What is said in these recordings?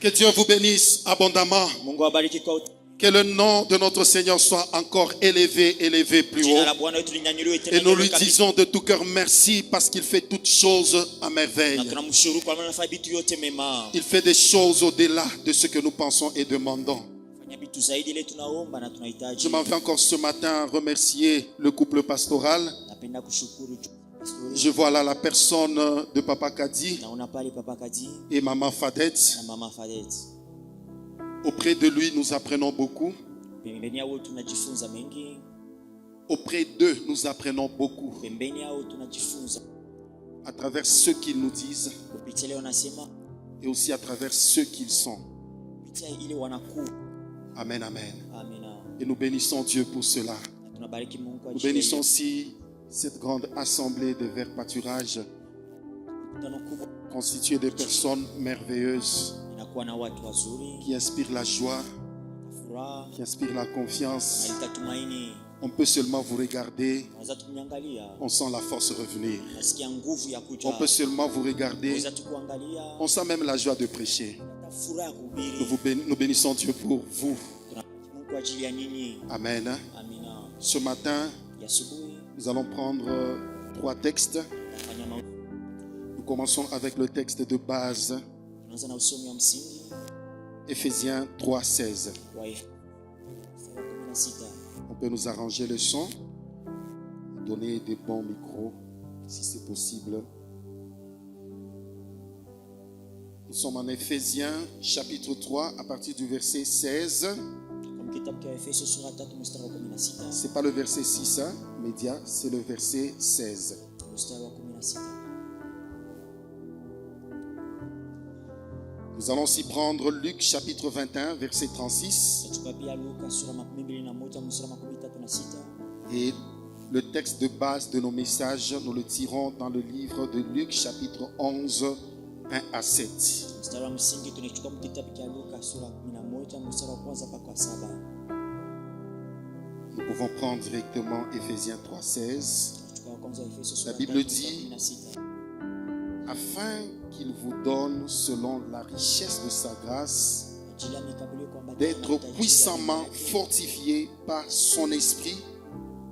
Que Dieu vous bénisse abondamment. Mungu awabariki kwa Que le nom de notre Seigneur soit encore élevé plus haut. jina la Bwana wetu linyanyuliwe tena Et nous lui juu kabisa. disons de tout cœur merci parce qu'il fait toutes choses à merveille. Na tunamshukuru kwa maana anafanya vitu yote mema. Il fait des choses au-delà de ce que nous pensons et demandons. Fanya vitu zaidi ile tunaomba na tunahitaji. Je m'en vais encore ce matin remercier le couple pastoral. Napenda kushukuru Je vois là la personne de Papa Kadi naona pale Papa Kadi et Maman Fadet. na Mama Fadet. Auprès de lui, nous apprenons beaucoup. Pembeni yao tunajifunza mengi. Auprès d'eux, nous apprenons beaucoup. Pembeni yao tunajifunza. À travers ce qu'ils nous disent Kupitia ile wanasema, et aussi à travers ce qu'ils sont. kupitia ile wanakuwa. Amen, amen. Amina. Et nous bénissons Dieu pour cela. Na tunabariki Mungu kwa Nous ajili bénissons ya aussi cette grande assemblée de Vert Pâturage mkutano kubwa. constituée de personnes merveilleuses Inakuwa na watu wazuri, qui inspirent la joie, furaha, qui inspirent la confiance. wanaleta tumaini. On peut seulement vous regarder, Unaweza tukuangalia, on sent la force revenir. nasikia nguvu ya kuja. On peut seulement vous regarder, Unaweza tukuangalia, on sent même la joie de prêcher. na furaha kuhubiri. Nous bénissons Dieu pour vous. Tunabariki Mungu kwa ajili ya nyinyi. Amen. Amina. Ce matin, Ya asubuhi nous allons prendre 3 textes. tafanya mambo. Nous commençons avec le texte de base, Tunaanza na usomi wa msingi Éphésiens 3:16. wa Efeso 16. On peut nous arranger le son, donner des bons micros, si c'est possible. Nous sommes en Éphésiens, chapitre 3, à partir du verset 16. Kwa kitabu cha Efeso sura 3 mstari wa 16. C'est pas le verset 6, hein, média, c'est le verset 16. Mstari wa 16. Nous allons aussi prendre Luc, chapitre 21, verset 36. Tutachukua pia Luka sura 21 mstari wa 36. Et le texte de base de nos messages, nous le tirons dans le livre de Luc, chapitre 11, 1 à 7. Mstari wa msingi tunachukua kitabu cha Luka sura 11 mstari wa 1 mpaka 7. Nous pouvons prendre directement Éphésiens 3:16. Tunachukua kwanza Efeso sura La Bible 3 dit, 16. afin qu'il vous donne, selon la richesse de sa grâce, Ajili ya mikabulio kwamba d'être puissamment fortifié par son esprit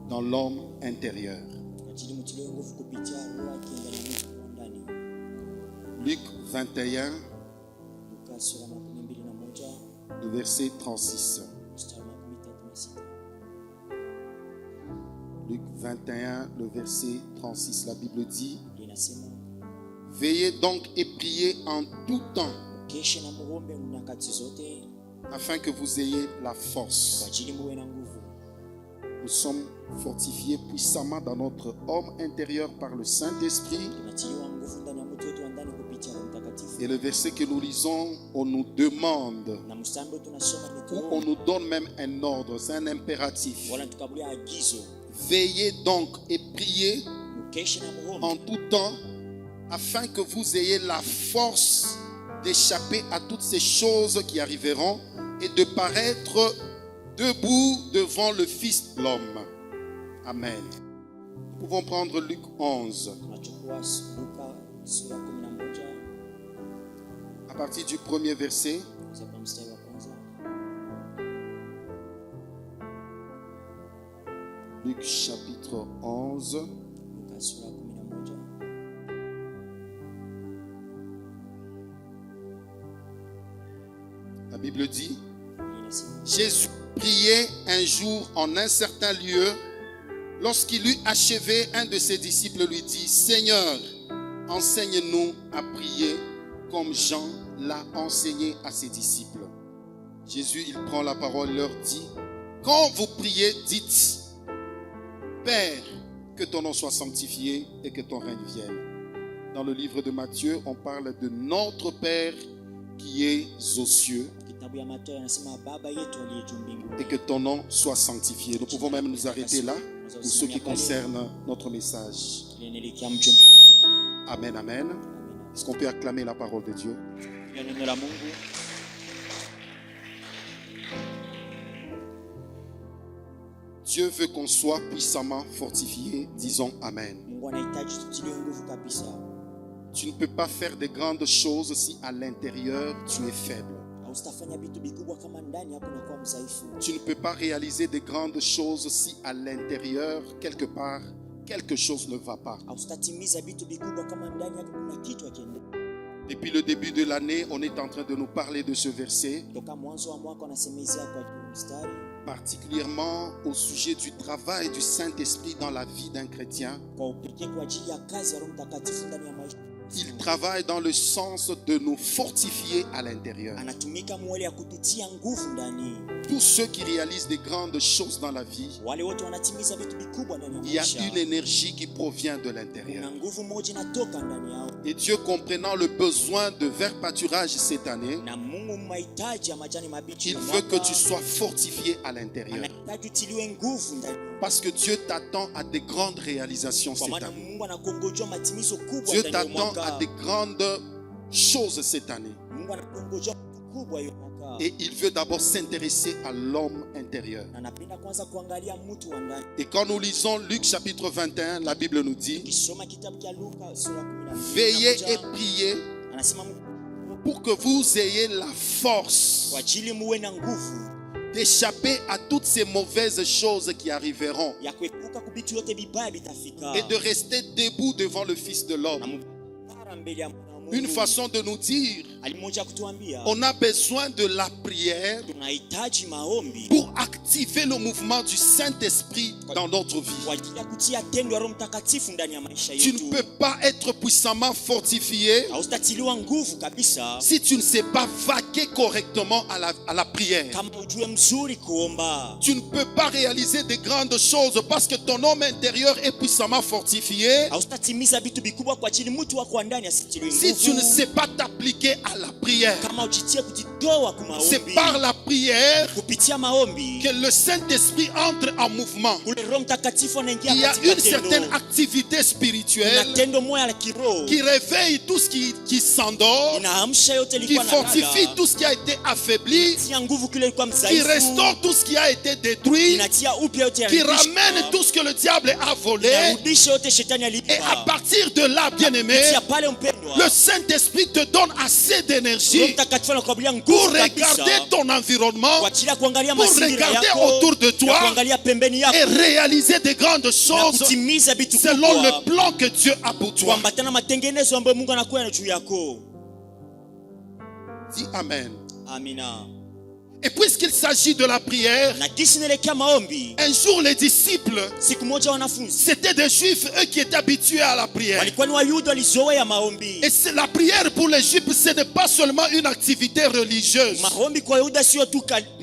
dans l'homme intérieur. ajili mtiliwe nguvu kupitia roho yake ndani. Luc 21, Luka sura 21 le verset 36. mstari wa 36. Luc 21, le verset 36. La Bible dit, Linasema veillez donc et priez en tout temps, keshe na muombe nyakati zote afin que vous ayez la kwa force. ajili muwe na nguvu. Nous sommes fortifiés puissamment dans notre homme intérieur par le Saint-Esprit. Tunatiliwa nguvu ndani ya mtu wetu wa ndani kupitia Roho Mtakatifu. Et le verset que nous lisons, on nous demande, Na mstari ambao tunasoma ou ni on nous donne même un ordre, c'est un impératif. wala tukabulia agizo, Veillez donc et priez mkeshe na muombe en tout temps, afin que vous ayez la force d'échapper à toutes ces choses qui arriveront et de paraître debout devant le Fils de l'homme. Amen. Nous pouvons prendre Luc 11, tunachukua Luka sura 11 à partir du premier verset. kuanzia mstari wa kwanza. Luc chapitre 11, Luka sura 11 la Bible dit, linasema Jésus priait un jour en un certain lieu. Lorsqu'il eut achevé, un de ses disciples lui dit, Seigneur, enseigne-nous à prier comme Jean l'a enseigné à ses disciples. Jésus, il prend la parole et leur dit, quand vous priez, dites, Père, que ton nom soit sanctifié et que ton règne vienne. Dans le livre de Matthieu, on parle de notre Père qui est aux cieux. kitabu ya Mathayo anasema baba yetu aliye juu mbinguni. Et que ton nom soit sanctifié. Nous pouvons même nous arrêter là pour ce qui concerne notre message. Linaelekea mtu. Amen, amen. Est-ce qu'on peut acclamer la parole de Dieu? Ya neno la Mungu. Dieu veut qu'on soit puissamment fortifié. Disons Amen. Mungu anahitaji tutiliwe nguvu kabisa. Tu ne peux pas faire de grandes choses si à l'intérieur tu es faible. Haustafanya vitu vikubwa kama ndani yako unakuwa mdhaifu. Tu ne peux pas réaliser de grandes choses si à l'intérieur, quelque part, quelque chose ne va pas. Haustatimiza vitu vikubwa kama ndani yako kuna kitu hakiende. Depuis le début de l'année, on est en train de nous parler de ce verset, Toka mwanzo wa mwaka wanasemezea kwa mstari, particulièrement au sujet du travail du Saint-Esprit dans la vie d'un chrétien. kwa upekee kwa ajili ya kazi ya Roho Mtakatifu ndani ya maisha. Il travaille dans le sens de nous fortifier à l'intérieur. Anatumika mwele ya kututia nguvu ndani. Tous ceux qui réalisent des grandes choses dans la vie, Wale wote wanatimiza vitu vikubwa ndani ya il y a maisha. une énergie qui provient de l'intérieur. Kuna nguvu moja inatoka ndani yao. Et Dieu, comprenant le besoin de vert pâturage cette année, Na Mungu mahitaji ya majani mabichi. il veut que tu sois fortifié à l'intérieur. Anahitaji utiliwe nguvu ndani. Parce que Dieu t'attend à des grandes réalisations Kwa cette maana année. Mungu anakongojea matimizo kubwa Dieu ndani ya t'attend mwaka. à des grandes choses cette année. Mungu anakongojea kubwa hiyo mwaka. Et il veut d'abord s'intéresser à l'homme intérieur. Na anapenda kwanza kuangalia mtu wa ndani. Et quand nous lisons Luc chapitre 21, la Bible nous dit, Kisoma kitabu cha Luka sura 12. veillez et priez Anasema pour que vous ayez la force kwa ajili muwe na nguvu d'échapper à toutes ces mauvaises choses qui arriveront ya kuepuka kubitu yote vibaya vitafika. et de rester debout devant le Fils de Na l'homme. mfara mbele ya Mungu. Une façon de nous dire, Alimoja kutuambia on a besoin de la prière tunahitaji maombi pour activer le mouvement du Saint-Esprit dans notre vie. kwa ajili ya kutia tendo ya Roho Mtakatifu ndani ya maisha Tu ne yetu. peux pas être puissamment fortifié Haustatiliwa nguvu kabisa si tu ne sais pas vaquer correctement à la prière. kama ujue mzuri kuomba. Tu ne peux pas réaliser de grandes choses parce que ton homme intérieur est puissamment fortifié. Haustatimiza vitu vikubwa kwa ajili mtu wako wa ndani asitiliwe Si tu ne nguvu. sais pas t'appliquer à la prière, Kama ujitie kujitoa kwa c'est maombi. par la prière Kupitia maombi que le Saint-Esprit entre en mouvement. ule Roho Mtakatifu anaingia Il y a katika une certaine tendo. activité Kuna spirituelle tendo moja la kiroho qui réveille tout ce qui s'endort, inaamsha yote qui ilikuwa fortifie tout ce qui a été affaibli, inatia nguvu kile ilikuwa qui mzaifu, restaure tout ce qui a été détruit, inatia upya yote qui yaliyopita, ramène tout ce que le diable a volé. inarudisha yote shetani Et à aliiba. partir de là, bien-aimé, Kupitia pale mpendwa, le Saint-Esprit te donne assez Roho d'énergie Mtakatifu anakuabulia pour nguvu kabisa regarder ton environnement, kwa ajili ya kuangalia pour mazingira regarder yako, autour de na toi kuangalia pembeni et yako réaliser des grandes na choses kutimiza vitu selon kubwa le plan que Dieu a pour toi. kuambatana matengenezo ambayo Mungu anakuwa juu yako. Dis Amen. Amina. Et puisqu'il s'agit de la prière, Na kisi nelekea maombi, un jour les disciples, siku moja wanafunzi c'était des juifs, eux qui étaient habitués à la prière. walikuwa ni Wayuda walizoea maombi. Et c'est la prière pour les juifs, ce n'est pas seulement une activité religieuse. Maombi kwa Wayuda sio tu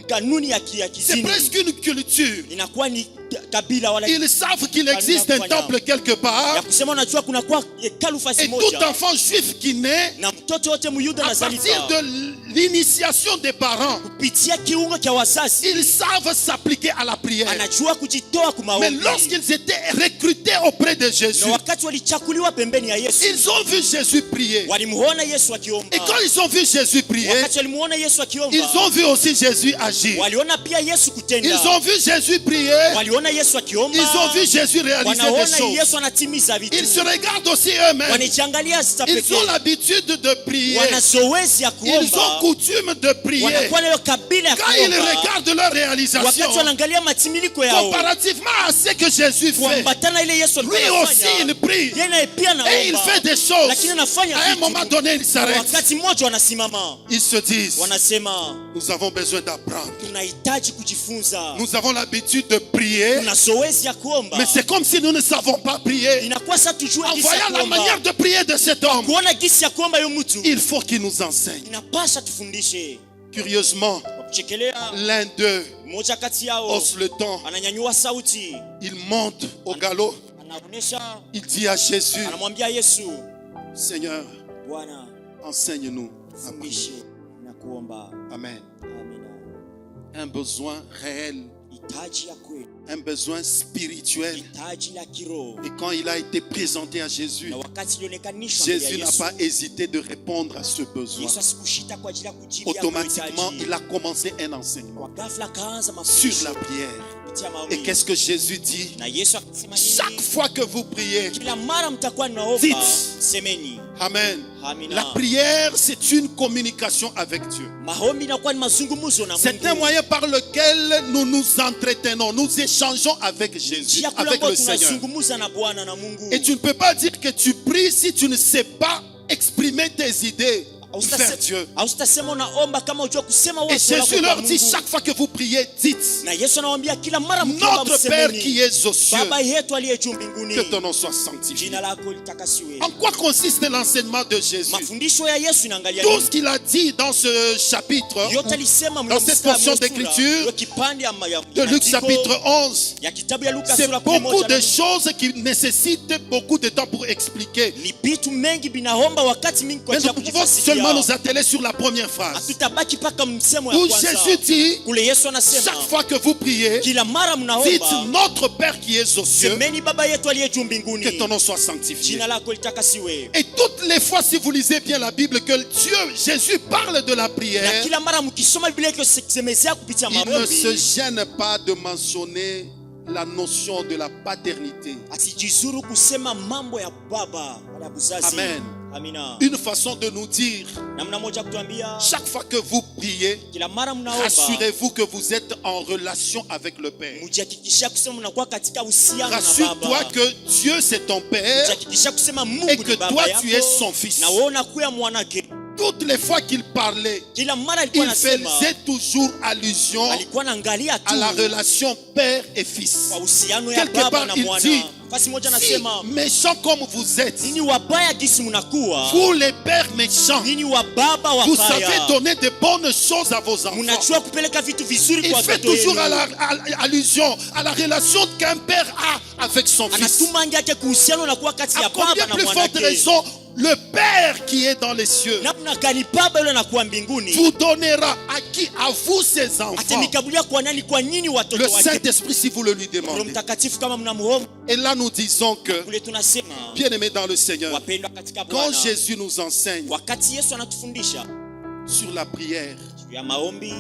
kanuni ya C'est kidini, presque une culture. inakuwa ni kabila wala Ils savent qu'il existe un temple quelque ya part. kusema unajua kuna kwa hekalu fasi Et tout moja, enfant juif qui naît, na mtoto wote Myuda à anazalika partir de l'initiation des parents, kupitia kiungo cha wazazi, ils savent s'appliquer à la prière. anajua kujitoa kwa Mais maombi. lorsqu'ils étaient recrutés auprès de Jésus, Na wakati walichakuliwa pembeni ya Yesu, ils ont vu Jésus prier. walimuona Yesu akiomba. Et quand ils ont vu Jésus prier, Wakati walimuona Yesu akiomba, ils ont vu aussi Jésus agir. waliona pia Yesu kutenda. Ils ont vu Jésus prier. Waliona Yesu akiomba. Ils ont vu Jésus réaliser des Wanaona choses. Yesu anatimiza vitu. Ils se regardent aussi eux-mêmes. Wanajiangalia sasa Ils ont pekee. l'habitude de prier. Wana zoezi ya Ils ont kuomba. coutume de prier. Wanakuwa nayo kabila ya Quand ils kuomba. regardent leur réalisation, Wakati wanaangalia matimiliko yao, comparativement à ce que Jésus fait, kuambatana ile Yesu lui alikuwa aussi il anafanya, prie. yeye naye pia Et il anaomba. fait des choses. Lakini anafanya À un vitu. moment donné, il s'arrête. Wakati mmoja wanasimama, Ils se disent, wanasema nous avons besoin d'apprendre. tunahitaji kujifunza. Nous avons l'habitude de prier, Tuna zoezi ya kuomba. mais c'est comme si nous ne savons pas prier. Inakuwa sasa tujue En gisi ya voyant la kuomba. manière de prier de cet homme, Kuona gisi ya kuomba yo mtu, il faut qu'il nous enseigne. inapasha tufundishe. Curieusement, Kwa kuchekelea, l'un d'eux mmoja kati yao hausse le ton, ananyanyua sauti, il monte au galop, anaonesha, il dit à Jésus, anamwambia Yesu, Seigneur, Bwana enseigne-nous à prier. fundishe na kuomba. Amen. Amina. Un besoin réel Hitaji ya kweli un besoin spirituel. hitaji la kiroho. Et quand il a été présenté à Jésus, Na wakati ilionekaniwa mbele ya Jésus n'a Yesu, pas hésité de répondre à ce besoin. Yesu asikushita kwa ajili ya kujibu ya Automatiquement, mahitaji. il a commencé un enseignement Kwa ghafla kaanza sur mafundisho la prière. kupitia Et maombi. qu'est-ce que Jésus dit? Na Yesu akasema Chaque nini? fois que vous priez, Kila mara mtakuwa naomba, Dites. semeni. Amen. Amina. La prière, c'est une communication avec Dieu. Maombi inakuwa ni mazungumzo na C'est un Mungu. moyen par lequel nous nous entretenons, nous échangeons avec Jésus, Njia kule avec ambayo le Seigneur. tunazungumza na Bwana na Mungu. Et tu ne peux pas dire que tu pries si tu ne sais pas exprimer tes idées vers Dieu. Hausitasema unaomba kama hujua kusema Et wazo lako Jésus kwa leur dit, Mungu. chaque fois que vous priez, dites: Na Yesu anawaambia kila mara mkiomba Notre Père msemeni, qui est aux cieux, Baba yetu aliye juu mbinguni, que ton nom soit sanctifié. jina lako litakasiwe. En quoi consiste l'enseignement de Jésus? Mafundisho ya Yesu inaangalia Tout nini? ce qu'il a dit dans ce chapitre Yote alisema dans cette portion d'écriture de Luc chapitre 11, ya kitabu ya Luka c'est sura beaucoup 11. de choses qui nécessitent beaucoup de temps pour expliquer. Ni vitu mengi binaomba wakati mingi kwa Mais nous ajili ya pouvons seulement kujifasiria. nous atteler sur la première phrase Hatutabaki paka msemo ya où kwanza. Jésus dit: Kule Yesu anasema chaque fois que vous priez, kila mara dites: mnaomba, Notre Père qui est aux cieux, semeni Baba yetu aliye juu que mbinguni, ton nom soit sanctifié. jina lako litakasiwe. Et toutes les fois, si vous lisez bien la Bible, que Dieu, Jésus parle de la Na prière, kila mara mkisoma Biblia yake semezea kupitia il ne maombi, se gêne pas de mentionner la notion de la paternité. asijizuru kusema mambo ya baba wala buzazi. Amen. Amina. Une façon de nous dire, Namna moja kutuambia chaque fois que vous priez, kila mara mnaomba, rassurez-vous que vous êtes en relation avec le Père. mujihakikishia kusema mnakuwa katika uhusiano na Rassure-toi baba. que Dieu c'est ton Père Mujihakikishia kusema Mungu et ni que baba toi yako, tu es son fils. na wewe unakuwa mwanake. Toutes les fois qu'il parlait, Kila mara alikuwa il anasema, faisait toujours allusion alikuwa anaangalia tu à la relation Père et Fils. kwa uhusiano ya Quelque baba part, na il mwana. dit, Fasi moja Si anasema, méchants comme vous êtes, nini wabaya gisi mnakuwa, vous les pères méchants, nini wababa vous savez wabaya, donner de bonnes choses à vos enfants. mnajua kupeleka vitu vizuri Il kwa fait watoto toujours wenu. allusion à la relation qu'un père a avec son fils. Anatuma ngi yake kuhusiano na kuwa kati À ya combien baba na plus forte mwanake. raison, le Père qui est dans les cieux Namna gani baba yule anakuwa mbinguni vous donnera à qui? À vous ses enfants. atemikabulia kwa nani? Kwa nyinyi Le watoto wake. Saint-Esprit si vous le lui Roho demandez. Mtakatifu kama mnamwomba. Et là nous disons que, Kule tunasema bien-aimés dans le Seigneur, wapendwa katika quand Bwana, Jésus nous enseigne wakati Yesu anatufundisha sur la prière, juu ya maombi,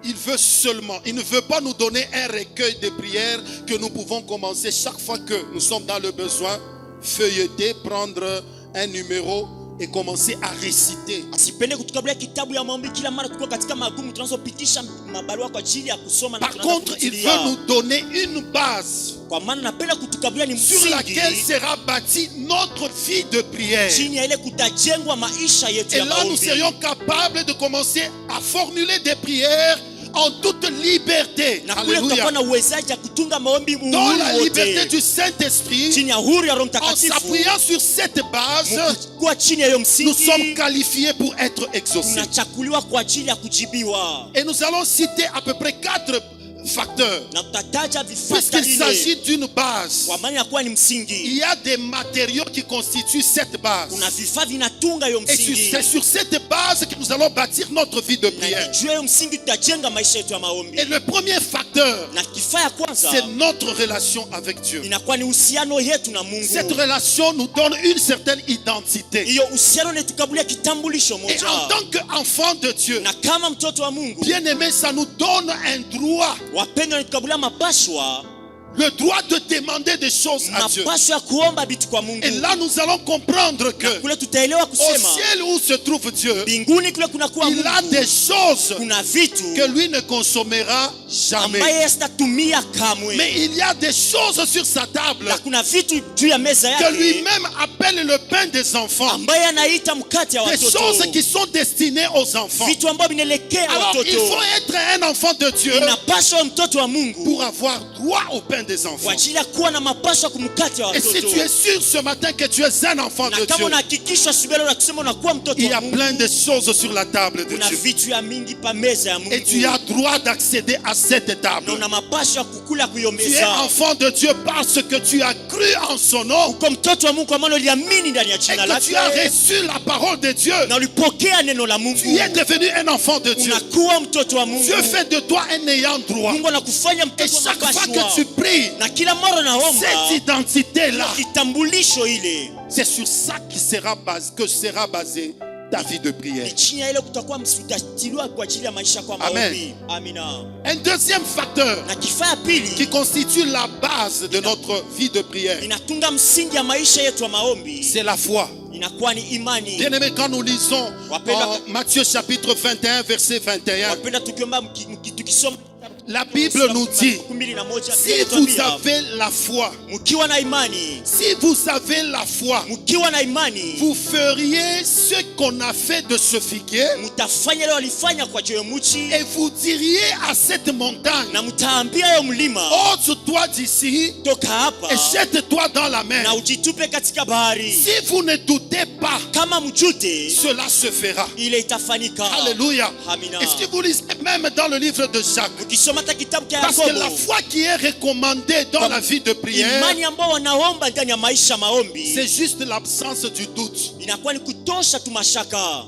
il ne veut pas nous donner un recueil de prières que nous pouvons commencer chaque fois que nous sommes dans le besoin, feuilleter, prendre un numéro et commencer à réciter. asipende kutukabulia kitabu ya maombi kila mara tukiwa katika magumu, tunazopitisha mabarua kwa ajili ya kusoma na Par tunaanza contre, il kurudilia. veut nous donner une base Kwa maana napenda kutukabulia ni sur laquelle msingi sera bâtie notre vie de prière. chini ya ile kutajengwa maisha yetu Et ya là, nous maombi. serions capables de commencer à formuler des prières en toute liberté. Na kule Alléluia. tutakuwa na uwezaji ya kutunga maombi Dans uhuru la liberté wote du Saint-Esprit, chini ya uhuru ya Roho en Mtakatifu. s'appuyant sur cette base, Kuwa chini ya hiyo nous sommes msingi qualifiés pour être exaucés. tunachakuliwa kwa ajili ya kujibiwa, Et nous allons citer à peu près 4 facteurs. na tutataja vifaa Puisqu'il s'agit d'une base, kwa maana ya kuwa ni il msingi. y a des matériaux qui constituent cette base. Kuna vifaa vinatunga hiyo Et msingi, c'est sur cette base que nous allons bâtir notre vie de na prière. ni juu ya hiyo msingi tutajenga maisha yetu ya maombi. Et le premier facteur, Na kifaa ya kwanza c'est notre relation avec Dieu. inakuwa ni uhusiano yetu na Mungu. Cette relation nous donne une certaine identité. Hiyo uhusiano inatukabulia kitambulisho Et moja, en tant qu'enfant de Dieu, na kama mtoto wa Mungu, bien aimé, ça nous donne un droit, wapendwa, inatukabulia mapashwa, le droit de demander des choses à Dieu. mapashwa ya kuomba vitu kwa Mungu. Et là, nous allons comprendre que Kule tutaelewa au kusema ciel où se trouve Dieu, mbinguni kule kunakuwa il a Mungu, des choses kuna vitu que lui ne consommera jamais. ambaye sitatumia kamwe, Mais il y a des choses sur sa table na kuna vitu juu ya meza que yake lui-même appelle le pain des enfants. ambaye anaita mkate ya Des watoto, choses qui sont destinées aux enfants. vitu ambavyo vinaelekea Alors, il watoto. faut être un enfant de Dieu Inapaswa mtoto wa Mungu pour avoir droit au pain pain des enfants. kwa ajili ya kuwa na mapasho kwa mkate wa Et si watoto. tu es sûr ce matin que tu es un enfant Na de kama Dieu, unahakikisha asubuhi leo na kusema unakuwa mtoto il y wa a Mungu, plein de choses sur la table de kuna Dieu. vitu ya mingi pa meza ya Et tu Mungu. as droit d'accéder à cette table. Na una mapasho ya kukula kuyo Tu es meza. enfant de Dieu parce que tu as cru en son nom Uko mtoto wa Mungu kwa maana uliamini ndani ya et jina que tu as lake. reçu la parole de Dieu. Na ulipokea neno la Mungu. Tu es devenu un enfant de Dieu. Unakuwa mtoto wa Mungu. Dieu fait de toi un ayant droit. Mungu anakufanya Et mtoto wa chaque fois mapasho. que tu pries, Na kila mara naomba cette identité-là, kitambulisho ile c'est sur ça que sera basée ta vie de prière. ni chini ya ile kutakuwa msutatiliwa kwa ajili ya maisha kwa Amen. maombi. Amina. Un deuxième facteur Na kifaa ya qui pili constitue la base de notre vie de prière, inatunga msingi ya maisha yetu ya maombi, c'est la foi. inakuwa ni imani. Bien-aimés, quand nous lisons en Matthieu chapitre 21, verset 21, Wapenda tukiomba tukisoma la Bible nous dit, si vous avez la foi, mkiwa na imani, si vous avez la foi, mkiwa na imani, vous feriez ce qu'on a fait de ce figuier mtafanya leo alifanya kwa jiwe muchi, et vous diriez à cette montagne, na mtaambia yo mlima, ôte-toi d'ici toka hapa et jette-toi dans la mer. na ujitupe katika bahari. Si vous ne doutez pas, Kama mjute, cela se fera. ile itafanyika. Alléluia. Amina. Est-ce que vous lisez même dans le livre de Jacques? Ukisoma hata kitabu cha Parce que la Yakobo, foi qui est recommandée dans la vie de prière, imani ambao wanaomba ndani ya maisha maombi c'est juste l'absence du doute. inakuwa ni kutosha tu mashaka.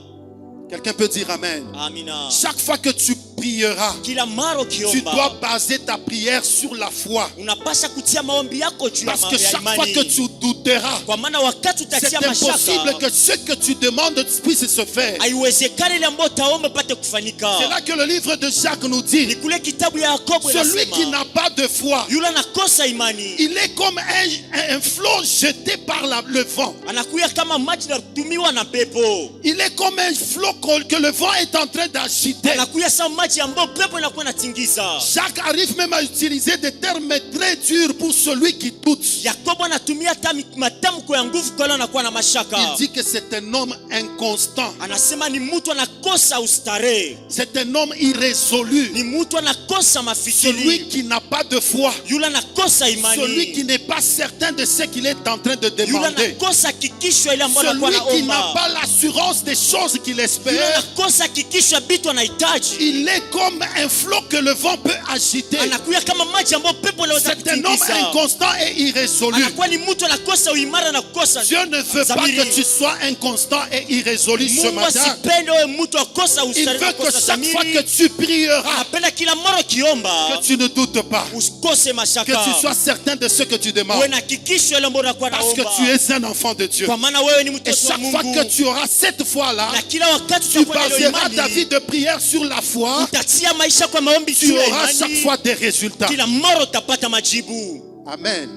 Quelqu'un peut dire Amen. Amina. Chaque fois que tu prieras, Kila mara tu dois ukiomba baser ta prière sur la foi. unapasha kutia maombi yako juu ya Parce que chaque fois imani. que tu douteras, Kwa maana wakati c'est utatia impossible mashaka, que ce que tu demandes puisse se faire. haiwezekani ile ambayo utaomba pate kufanyika. C'est là que le livre de Jacques nous Ni dit, kule kitabu ya Yakobo celui qui inasema n'a pas de foi, yule anakosa imani il est comme un flot jeté par le vent. anakuya kama maji natumiwa na pepo, Il est comme un flot que le vent est en train d'agiter. anakuya sama maji ambayo pepo inakuwa inatingiza. Jacques arrive même à utiliser des termes très durs pour celui qui doute. Yakobo anatumia hata matamko ya nguvu kwa yule anakuwa na mashaka. Il dit que c'est un homme inconstant. Anasema ni mtu anakosa ustarehe, C'est un homme irrésolu. ni mtu anakosa Celui mafikiri, qui n'a pas de foi. yule anakosa Celui imani, qui n'est pas certain de ce qu'il est en train de yule demander. anakosa hakikisho ile ambayo anakuwa Celui qui n'a anaomba, pas l'assurance des choses qu'il yule espère. anakosa hakikisho ya vitu anahitaji. Il est comme un flot que le vent peut agiter. Anakuya kama maji ambayo pepo inaweza C'est un homme kutingiza. inconstant et irrésolu. Anakuwa ni mtu anakosa uimara na kukosa Dieu ne veut pas dhamiri. que tu sois inconstant et irrésolu ce Mungu matin. asipende wewe mtu akosa Il ustarehe na veut que kukosa chaque fois que dhamiri. tu prieras, Anapenda kila mara ukiomba que tu ne doutes pas, usikose que mashaka, tu sois certain de ce que tu demandes. uwe na hakikisho ile ambayo unakuwa Parce que naomba, tu es un enfant de Dieu. kwa maana wewe ni Et mtoto wa chaque fois Mungu. que tu auras cette foi-là, Na kila wakati tu utakuwa na ile baseras ta vie imani, de prière sur la foi. utatia maisha kwa maombi Tu juu ya auras chaque imani, fois des résultats. kila mara utapata majibu. Amen.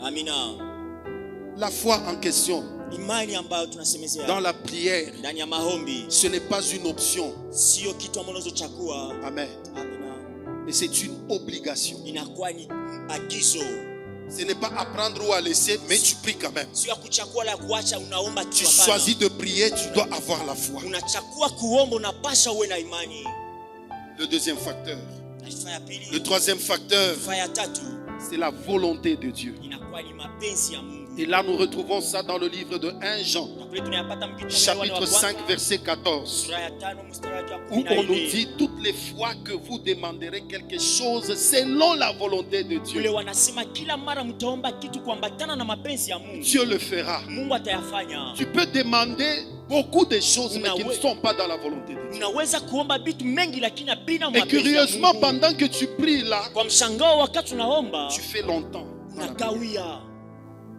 Amina. La foi en question Imani ambayo dans tunasemezea la prière, ndani ya maombi ce n'est pas une option. sio kitu ambacho unachochagua. Amen. Amina. Mais c'est une obligation. Inakuwa ni agizo, Ce n'est pas à prendre ou à laisser, mais tu pries quand même. sio ya kuchagua la kuacha, unaomba tu. Tu Hapana. choisis de prier, tu dois avoir la foi. Unachagua kuomba, unapasha uwe na imani. Le deuxième facteur. Na sifa ya pili, Le troisième facteur, sifa ya tatu c'est la volonté de Dieu. inakuwa ni mapenzi ya Mungu. Et là, nous retrouvons ça dans le livre de 1 Jean, Na kule tunayapata mkitabu wa chapitre kwanza, 5, verset 14, sura ya 5 mstari wa où on nous 14. dit toutes les fois que vous demanderez quelque chose selon la volonté de Kule Dieu, wanasema kila mara mtaomba kitu kuambatana na mapenzi ya Mungu, Dieu le fera. Mungu atayafanya. Tu peux demander beaucoup de choses, mais qui ne Oui. sont pas dans la volonté de Dieu. Unaweza kuomba vitu mengi lakini bila Et mapenzi ya curieusement, Mungu. pendant que tu pries là, Kwa mshangao, wakati unaomba tu fais longtemps. dans la prière. unakawia,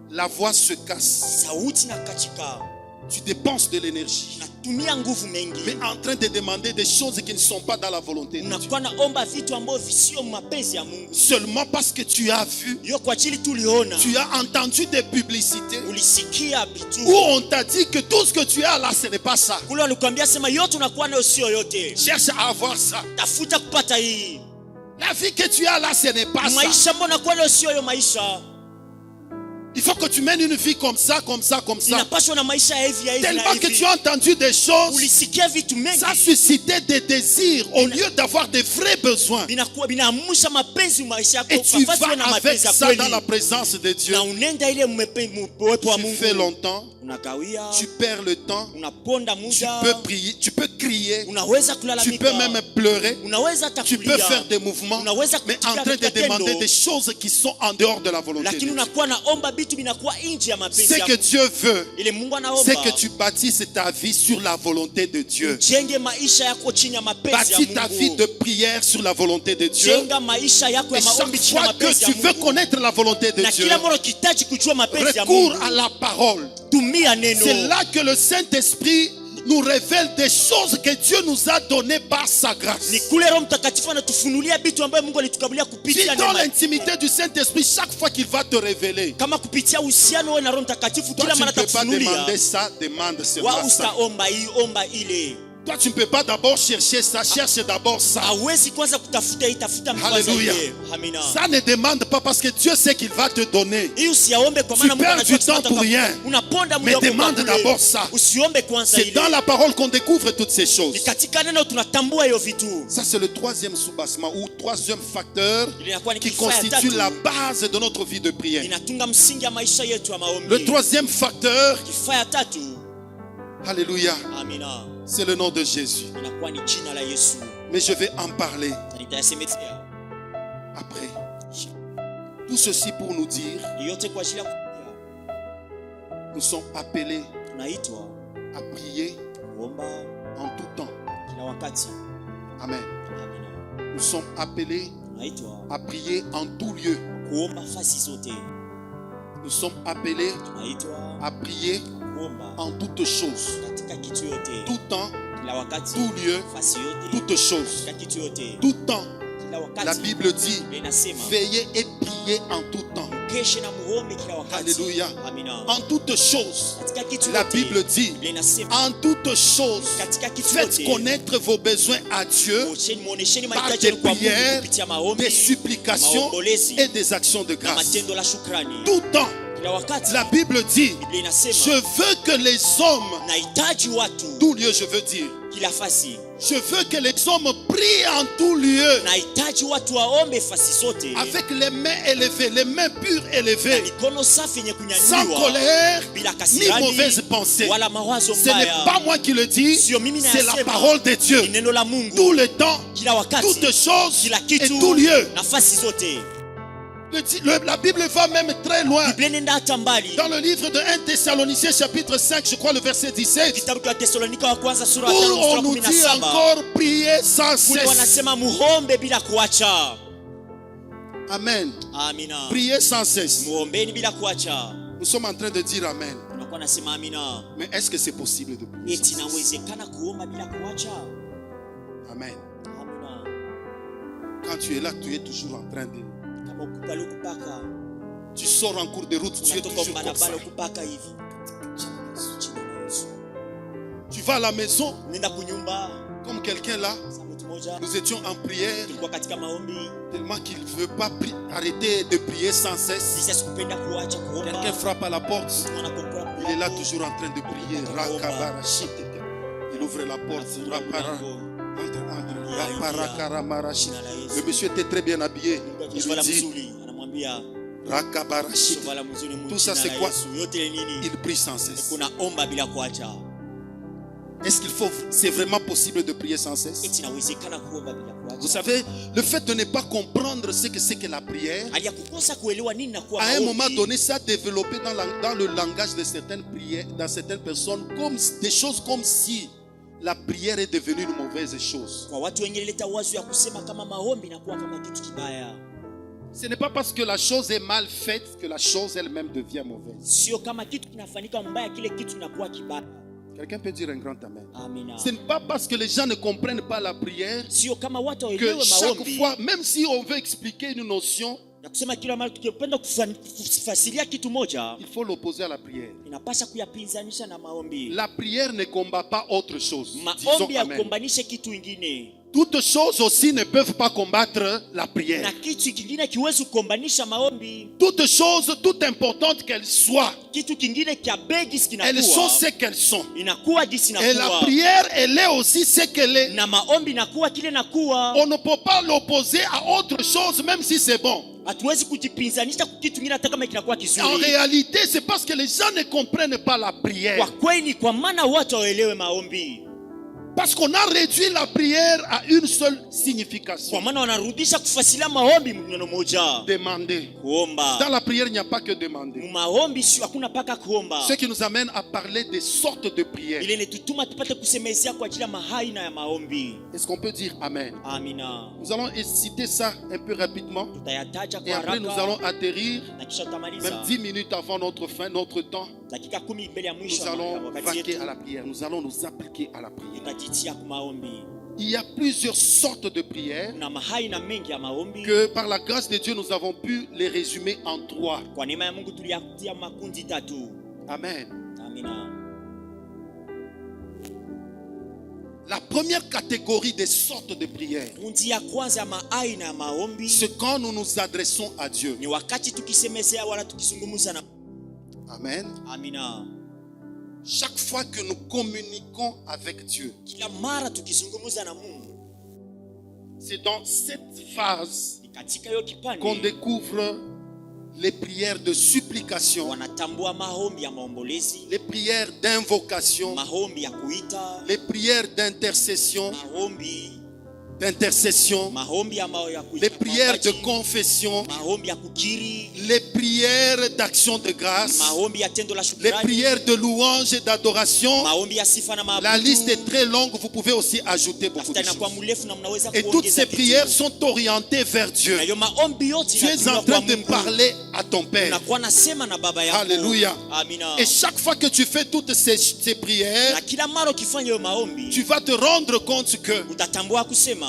La voix se casse. sauti na katika, Tu dépenses de l'énergie. unatumia nguvu mengi, Mais en train de demander des choses qui ne sont pas dans la volonté de Dieu. unakuwa naomba vitu ambavyo visio mapenzi ya Mungu. Seulement parce que tu as vu, Hiyo kwa ajili tuliona, tu as entendu des publicités ulisikia où vitu on t'a dit que tout ce que tu as là, ce n'est pas ça. kule walikwambia sema yote unakuwa nayo sio yote, Cherche à avoir ça. tafuta kupata hii La vie que tu as là, ce n'est pas ça. maisha. Mbona unakuwa nayo sio hiyo maisha? Il faut que tu mènes une vie comme ça, comme ça, comme ça. Inapaswa na maisha ya hivi ya hivi na Tellement que hivi. tu as entendu des choses, Ulisikia vitu mengi. ça suscitait des désirs au lieu d'avoir des vrais besoins. Binaamusha mapenzi maisha yako. Et tu vas Kafasi na avec mapenzi ya ça kweli. dans la présence de Dieu. Na unenda ile uwepo wa Tu Mungu. fais longtemps, Unakawia. tu perds le temps, Unaponda tu muda. peux prier, tu peux crier, Unaweza tu kulalamika. peux même pleurer, Unaweza tu peux takulia. faire des mouvements, Unaweza mais kutika en train de katika demander tendo. des choses qui sont en dehors de la volonté de Lakini Dieu. unakuwa naomba vitu vinakuwa nje ya mapenzi Ce yako. que Dieu veut, Ile Mungu anaomba. c'est que tu bâtisses ta vie sur la volonté de Dieu. Jenge maisha yako chini ya mapenzi ya Bâtis ta vie Mungu. de prière sur la volonté de Dieu. Jenga maisha yako Et ya chaque maombi chini ya fois que mapenzi ya tu veux Mungu. connaître la volonté de Na Dieu, kila mara ukihitaji kujua mapenzi ya recours Mungu, à la parole. tumia neno. C'est là que le Saint-Esprit nous révèle des choses que Dieu nous a données par sa grâce. Ni kule Roho Mtakatifu anatufunulia vitu ambavyo Mungu alitukabulia Vis kupitia dans neema. l'intimité du Saint-Esprit chaque fois qu'il va te révéler. Kama kupitia uhusiano wewe na Roho Mtakatifu Toi, kila tu ne mara peux pas atakufunulia. demander ça, demande Wa seulement ça. ustaomba hii, omba ile. Toi, tu ne peux pas d'abord chercher ça, cherche d'abord ça. Hawezi kwanza kutafuta itafuta kwanza Alléluia. ile. Amina. Ça ne demande pas parce que Dieu sait qu'il va te donner. Hii usiaombe kwa maana Tu Mungu perds anajua du temps tutatoka. pour rien. Unaponda Mais muda wako demande kule. d'abord ça. Usiombe kwanza C'est ile. dans la parole qu'on découvre toutes ces choses. Ni katika neno tunatambua hiyo vitu. Ça, c'est le troisième soubassement ou troisième facteur Ile inakuwa ni qui kifaa ya constitue tatu. la base de notre vie de prière. Inatunga msingi ya maisha yetu ya maombi. Le troisième facteur, Kifaa ya tatu. alléluia, Amina. c'est le nom de Jésus. Inakuwa ni jina la Yesu. Mais je vais en parler Na nitayasemezea. après. Tout ceci pour nous dire, Yote kwa ajili ya kuambia. nous sommes appelés Tunaitwa à prier kuomba en tout temps. kila wakati. Amen. Amina. Nous sommes appelés Tunaitwa à prier en tout lieu. kuomba fasi zote. Nous sommes appelés Tunaitwa à prier kuomba en toutes choses. katika kitu yote. Tout temps, Kila wakati. tout lieu, Fasi yote. toutes choses. Katika kitu yote. Tout temps. Kila wakati. La Bible dit, Biblia inasema veillez et priez en tout temps. keshe na muombe kila wakati. Alléluia. Amina. En toutes choses. Katika kitu La yote. Bible dit, Biblia inasema en toutes choses, katika kitu faites yote. connaître vos besoins à Dieu Muonesheni par mahitaji des yenu kwa Mungu prières, kupitia maombi, des supplications maombolezi et des actions de na grâce. matendo la shukrani. Tout temps, Kila wakati. la Bible dit, Biblia inasema je veux que les hommes, nahitaji watu tout lieu je veux dire, kila fasi. je veux que les hommes prient en tout lieu, Nahitaji watu waombe fasi zote avec les mains élevées, les mains pures na élevées, mikono safi yenye sans kunyanyuliwa colère bila ni kasirani mauvaise pensée. wala mawazo Ce n'est mbaya. pas moi qui le dis, Sio mimi c'est la nayasema, parole de Dieu. ni neno la Mungu. Tout le temps, Kila wakati, toutes choses kila et kitu, tout lieu. nafasi zote. La Bible va même très loin. Biblia inaenda hata mbali. Dans le livre de 1 Thessaloniciens chapitre 5, je crois le verset 17, Kitabu cha Thessalonika wa kwanza sura ya où 5 on mstari nous wa dit 17. encore prier sans Kule cesse. wanasema muombe bila kuacha. Amen. Amina. Prier sans cesse. Muombeni bila kuacha. Nous sommes en train de dire Amen. Tunakuwa nasema amina. Mais est-ce que c'est possible de prier Eti sans cesse? inawezekana kuomba bila kuacha? Amen. Amina. Quand tu es là, tu es toujours en train de... Kama ukubali kupaka, Tu sors en cours de route, tu es unatoka toujours comme ça. barabara kupaka hivi. Jina la Yesu. Tu vas à la maison, Nenda kunyumba, comme quelqu'un là. sa mtu moja Nous étions en prière, tulikuwa katika maombi, tellement qu'il ne veut pas arrêter de prier sans cesse. sisi sikupenda kuacha kuomba. Quelqu'un frappe à la porte. Mwana konkola Il est là mlango, toujours en train de prier. Rakabarashit. Il ouvre la porte. anafungua Rapara. mlango. Entre. Ya, Raparakaramaration. Jina la Yesu. Le monsieur était très bien habillé. Il Sovala lui dit mzuri anamwambia Rakabarashit. sovala mzuri mu Tout ça, jina c'est la quoi? Yesu. Yote ni nini? Il prie sans cesse. Kuna omba bila kuacha. Est-ce qu'il faut, c'est vraiment possible de prier sans cesse? Eti inawezekana kuomba bila kuacha. Vous savez, le fait de ne pas comprendre ce que c'est que la prière, Hali ya kukosa kuelewa nini na kuwa à un moment maombi. donné, ça a développé dans le langage de certaines prières, dans certaines personnes, comme des choses comme si la prière est devenue une mauvaise chose. Kwa watu wengine leta wazo ya kusema kama maombi na kuwa kama kitu kibaya. Ce n'est pas parce que la chose est mal faite que la chose elle-même devient mauvaise. Sio kama kitu kinafanyika mbaya kile kitu kinakuwa kibaya. Quelqu'un peut dire un grand amen. Amina. Ce n'est pas parce que les gens ne comprennent pas la prière Sio kama watu que waelewe chaque maombi. fois, même si on veut expliquer une notion, Na kusema kila mara tukipenda kufasiria kitu moja, il faut l'opposer à la prière. inapasha kuyapinzanisha na maombi. La prière ne combat pas autre chose. Disons Maombi amen. yakombanishe kitu ingine. Toutes choses aussi ne peuvent pas combattre la prière. na kitu kingine kiwezi kukombanisha maombi. Toutes choses, toutes importantes qu'elles soient, Kitu kingine kia begi elles sont kinakuwa ce qu'elles sont. inakuwa gisi Et la inakuwa, prière, elle est aussi ce qu'elle est. na maombi inakuwa kile nakuwa. On ne peut pas l'opposer à autre chose, même si c'est bon. Hatuwezi kujipinzanisha kwa kitu kingine hata kama kinakuwa En kizuri. réalité, c'est parce que les gens ne comprennent pas la prière. Kwa kweli, kwa maana watu waelewe maombi, Parce qu'on a réduit la prière à une seule signification. kwa maana wanarudisha kufasilia maombi neno moja, Demander. kuomba. Dans la prière, il n'y a pas que demander. Maombi sio, hakuna paka kuomba. Ce qui nous amène à parler des sortes de prières. Ile netutuma tupate kusemezea kwa ajili ya mahaina ya maombi. Est-ce qu'on peut dire Amen? Amina. Nous allons citer ça un peu rapidement. Tutayataja Et kwa après, nous haraka allons atterrir, na kisha tutamaliza même 10 minutes avant notre fin, notre temps. dakika 10 mbele ya mwisho Nous allons wa wakati vaquer yetu, à la prière. Nous allons nous appliquer à la prière. tutajitia kwa maombi. Il y a plusieurs sortes de prières Kuna mahaina mengi ya maombi, que par la grâce de Dieu, nous avons pu les résumer en 3. kwa neema ya Mungu tuliyatia makundi tatu. Amen. Amina. La première catégorie des sortes de prières, Kundi ya kwanza ya maaina ya maombi c'est quand nous nous adressons à Dieu. ni wakati tukisemezea wala tukizungumza na. Amen. Amina. Chaque fois que nous communiquons avec Dieu, Kila mara tukizungumza na Mungu, c'est dans cette phase ni katika hiyo qu'on kipande découvre les prières de supplication, wanatambua maombi ya maombolezi, les prières d'invocation, maombi ya kuita, les prières d'intercession, maombi ya kuita, les prières de maombi, confession, maombi ya kukiri, les prières d'action de grâce, maombi ya tendo la les shukrani, prières de louange et d'adoration. maombi ya sifa na maabudu. La liste est très longue, vous pouvez aussi ajouter beaucoup de Daftari inakuwa choses. mrefu na mnaweza Et toutes kuongeza ces kitu. prières sont orientées vers Dieu. Na hiyo maombi yote Tu es en inatumiwa train kwa de Mungu. parler à ton Père. Unakuwa nasema na baba yako. Alléluia. Amina. Et chaque fois que tu fais toutes ces prières, Na kila mara ukifanya hiyo maombi, tu vas te rendre compte que utatambua kusema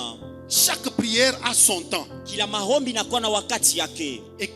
chaque prière a son temps. kila maombi inakuwa na wakati yake, Et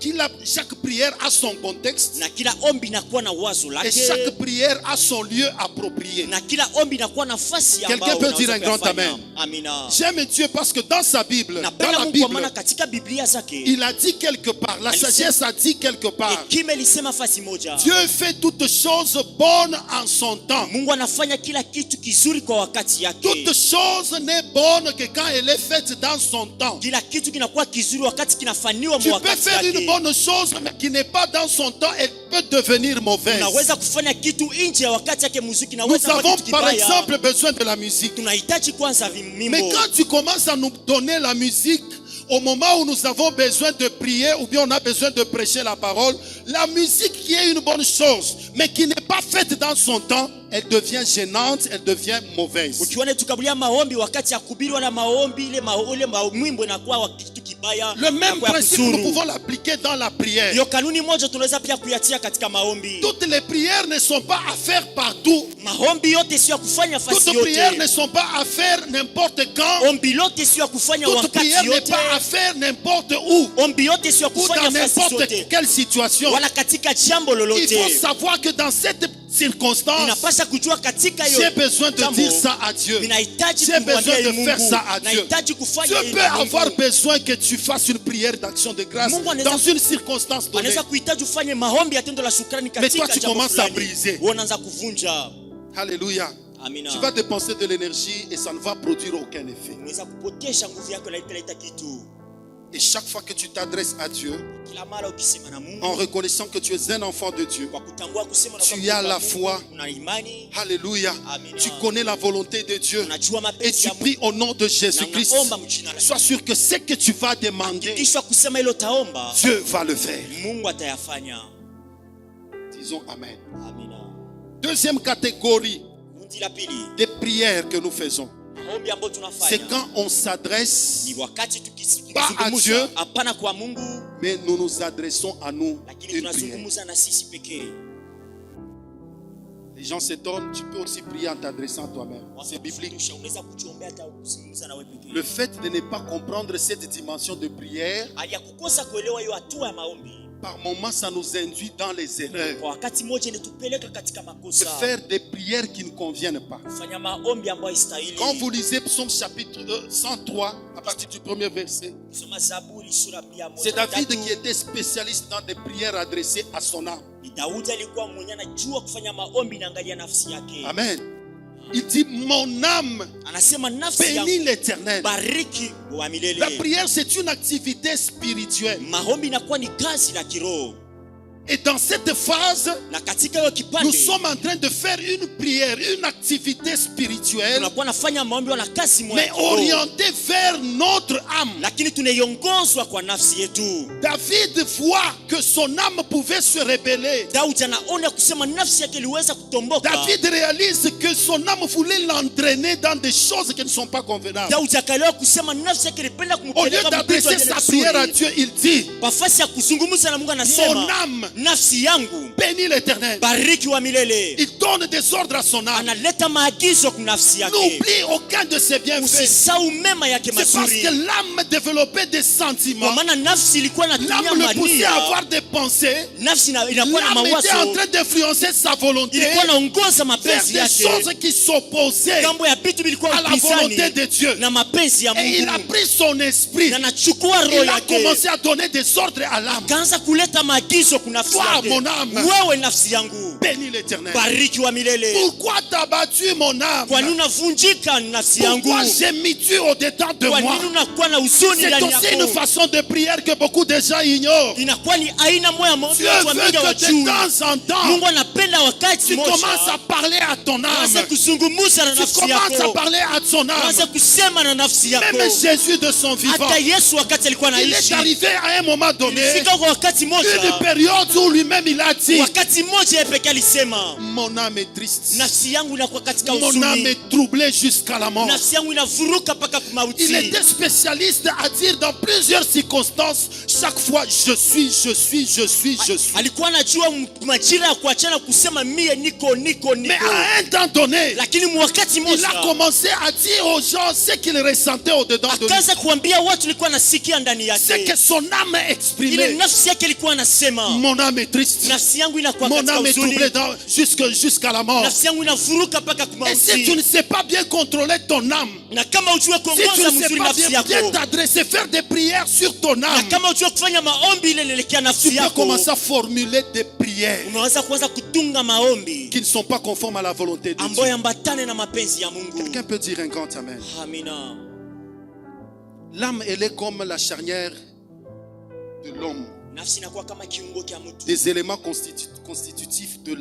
chaque prière a son contexte. na kila ombi inakuwa na wazo Et lake, chaque prière a son lieu approprié. na kila ombi inakuwa nafasi Quelqu'un ambayo peut dire unaweza un grand kuyafanya. amen. Amina. J'aime Dieu parce que dans sa Bible, dans Napenda la Mungu kwa Bible, maana katika Biblia zake il a dit quelque part, la sagesse a dit quelque part, hekima ilisema fasi moja, Dieu fait toutes choses bonnes en son temps. Mungu anafanya kila kitu kizuri kwa wakati yake. Toute chose n'est bonne que quand elle est faite dans son temps. Kila kitu kinakuwa kizuri wakati kinafanywa Tu kwa peux wakati faire une yake. bonne chose mais qui n'est pas dans son temps, elle peut devenir mauvaise. Unaweza kufanya kitu nje ya wakati yake, muziki Nous naweza kuwa avons kitu par kibaya. exemple besoin de la musique. Tunahitaji kwanza Mais vimimbo. quand tu commences à nous donner la musique, au moment où nous avons besoin de prier ou bien on a besoin de prêcher la parole, la musique qui est une bonne chose, mais qui n'est pas faite dans son temps, elle devient gênante, elle devient mauvaise. Ukione tukabulia maombi wakati ya kuhubiri wala maombi ile mwimbo inakuwa wa kitu kibaya. Le même inakuwa ya principe, nous kuzuru. pouvons l'appliquer dans la prière. Hiyo kanuni moja tunaweza pia kuyatia katika maombi. Toutes les prières ne sont pas à faire partout. Maombi yote sio ya kufanya fasi Toutes prières ne yote. sont pas à faire n'importe quand. Ombi lote sio ya kufanya Toute wakati prière n'est yote. pas à faire n'importe où Ombi yote sio ya ou kufanya dans fasi n'importe yote. quelle situation. Wala katika jambo Il lolote. faut savoir que dans cette circonstance, Inapasha kujua katika hiyo j'ai besoin de jambo, dire ça à Dieu. ninahitaji J'ai besoin kumwambia de Mungu. faire ça à Dieu. Nahitaji Dieu kufanya hili peut na Mungu. avoir besoin que tu fasses une prière d'action de grâce Mungu anaweza- dans une circonstance donnée. Anaweza kuhitaji ufanye maombi ya tendo la shukrani Mais toi, katika tu jambo commences à fulani. briser. Wewe unaanza kuvunja. Alléluia. Amina. Tu vas dépenser de l'énergie et ça ne va produire aucun effet. Unaweza kupotesha nguvu yako na italeta kitu. Et chaque fois que tu t'adresses à Dieu, Kila mara ukisema na Mungu, en reconnaissant que tu es un enfant de Dieu, kwa kutambua kusema na tu kwa as la Mungu, foi. una imani, Alléluia. Amina. Tu connais la volonté de Dieu unajua et mapenzi tu ya Mungu, pries au nom de na Jésus-Christ. unaomba mjina la Sois sûr que ce que tu vas demander, kisha kusema hilo taomba, Dieu va le faire. Mungu atayafanya. Disons Amen. Amina. Deuxième catégorie Kundi la pili, des prières que nous faisons, maombi ambayo c'est tunafanya quand on s'adresse, ni wakati Pas à Dieu. tukizungumza hapana kwa Mungu, mais nous nous adressons à nous lakini une prière. tunazungumza na sisi pekee. Les gens s'étonnent, tu peux aussi prier en t'adressant à toi-même. C'est biblique. Unaweza kujiombea hata kuzungumza na wewe pekee. Le fait de ne pas comprendre cette dimension de prière Hali ya kukosa kuelewa hiyo hatua ya maombi par moments, ça nous induit dans les erreurs. Kwa wakati moja inatupeleka katika De makosa, faire des prières qui ne conviennent pas. kufanya maombi ambayo haistahili. Quand vous lisez Psaume chapitre 103, à partir du premier verset, Soma Zaburi sura 103. c'est David qui était spécialiste dans des prières adressées à son âme. Ni Daudi alikuwa mwenye anajua kufanya maombi na angalia nafsi yake. Amen. Il dit, mon âme Anasema nafsi bénit yangu l'Éternel. bariki wa La milele. prière, c'est une activité spirituelle. Maombi inakuwa ni kazi la kiroho. Et dans cette phase, Na katika hiyo nous kipande sommes en train de faire une prière, une activité spirituelle, tunakuwa nafanya maombi na kazi moja mais ya kiroho, orientée vers notre âme. lakini tunaiongozwa kwa nafsi yetu. David voit que son âme pouvait se rebeller. Daudi anaona kusema nafsi yake iliweza kutomboka. David réalise que son âme voulait l'entraîner dans des choses qui ne sont pas convenables. Daudi akaelewa kusema nafsi yake ilipenda Au lieu kumpeleka d'adresser sa prière à Dieu, il dit, Bafasi ya kuzungumza na Mungu mon anasema âme nafsi yangu bénit l'Éternel. bariki wa milele. Il donne des ordres à son âme. Analeta maagizo kwa nafsi yake. N'oublie aucun de ses bienfaits. Usisahau mema yake C'est parce mazuri. que l'âme développait des Kwa sentiments. maana nafsi ilikuwa inatumia L'âme le poussait à mania. avoir des pensées. Nafsi inakuwa na L'âme était en mawazo. train d'influencer sa volonté Ilikuwa naongoza vers mapenzi des yake. choses qui s'opposaient Gambo ya vitu vilikuwa à la volonté upinzani de Dieu. na mapenzi ya Et il a Mungu. pris son esprit. Na nachukua roho Il a yake. commencé à donner des ordres à l'âme. Kaanza kuleta maagizo kwa nafsi Toi, yake. mon âme. Wewe nafsi yangu Bénis l'Éternel. bariki wa milele. Pourquoi t'as battu mon âme? Kwa nini unavunjika nafsi yangu? Pourquoi gémis-tu au-dedans de Kwa moi? nini unakuwa na huzuni C'est ndani aussi une yako? façon de prière que beaucoup de gens ignorent. Inakuwa ni aina moja ya maombi Dieu watu veut wamoja que wajui. de temps en temps, Mungu anapenda wakati tu commences à moja parler à ton uanze âme. kuzungumza na Tu nafsi commences à yako, parler à son uanze âme. kusema na nafsi yako. Même Jésus de son vivant, Hata Yesu wakati alikuwa il est anaishi, arrivé à un moment donné, ilifika kwa wakati une moja, période où lui-même il a dit, wakati moja yeye pekee alisema, mon âme est triste. nafsi yangu inakuwa katika Mon âme huzuni, est troublée jusqu'à la mort. nafsi yangu inavuruka mpaka Il kumauti. était spécialiste à dire dans plusieurs circonstances, chaque fois, je suis. Alikuwa anajua majira ya kuachana kusema mie niko. Mais à un temps donné, Lakini mwakati il moja a commencé à dire aux gens ce qu'il ressentait au-dedans de lui. akaanza kuambia watu ilikuwa nasikia ndani C'est yake, que son âme ile exprimait. nafsi yake ilikuwa anasema, Mon âme est triste. nafsi yangu inakuwa Mon katika âme est huzuni, troublée jusqu'à la mort. nafsi yangu inavuruka mpaka Et si tu ne kumauti. sais pas bien contrôler ton âme, Na kama ujue si tu kuongoza ne sais mzuri pas nafsi bien yako, t'adresser, faire des prières sur ton na âme, kama ujue kufanya maombi ile inaelekea tu nafsi peux yako, commencer à formuler des prières unaweza kuanza kutunga maombi qui ne sont pas conformes à la volonté de Dieu. ambayo yambatane na mapenzi ya Mungu. Quelqu'un peut dire un grand amen. Amina. L'âme, elle est comme la charnière de l'homme. Nafsi inakuwa kama kiungo cha mtu, Des éléments constitutifs de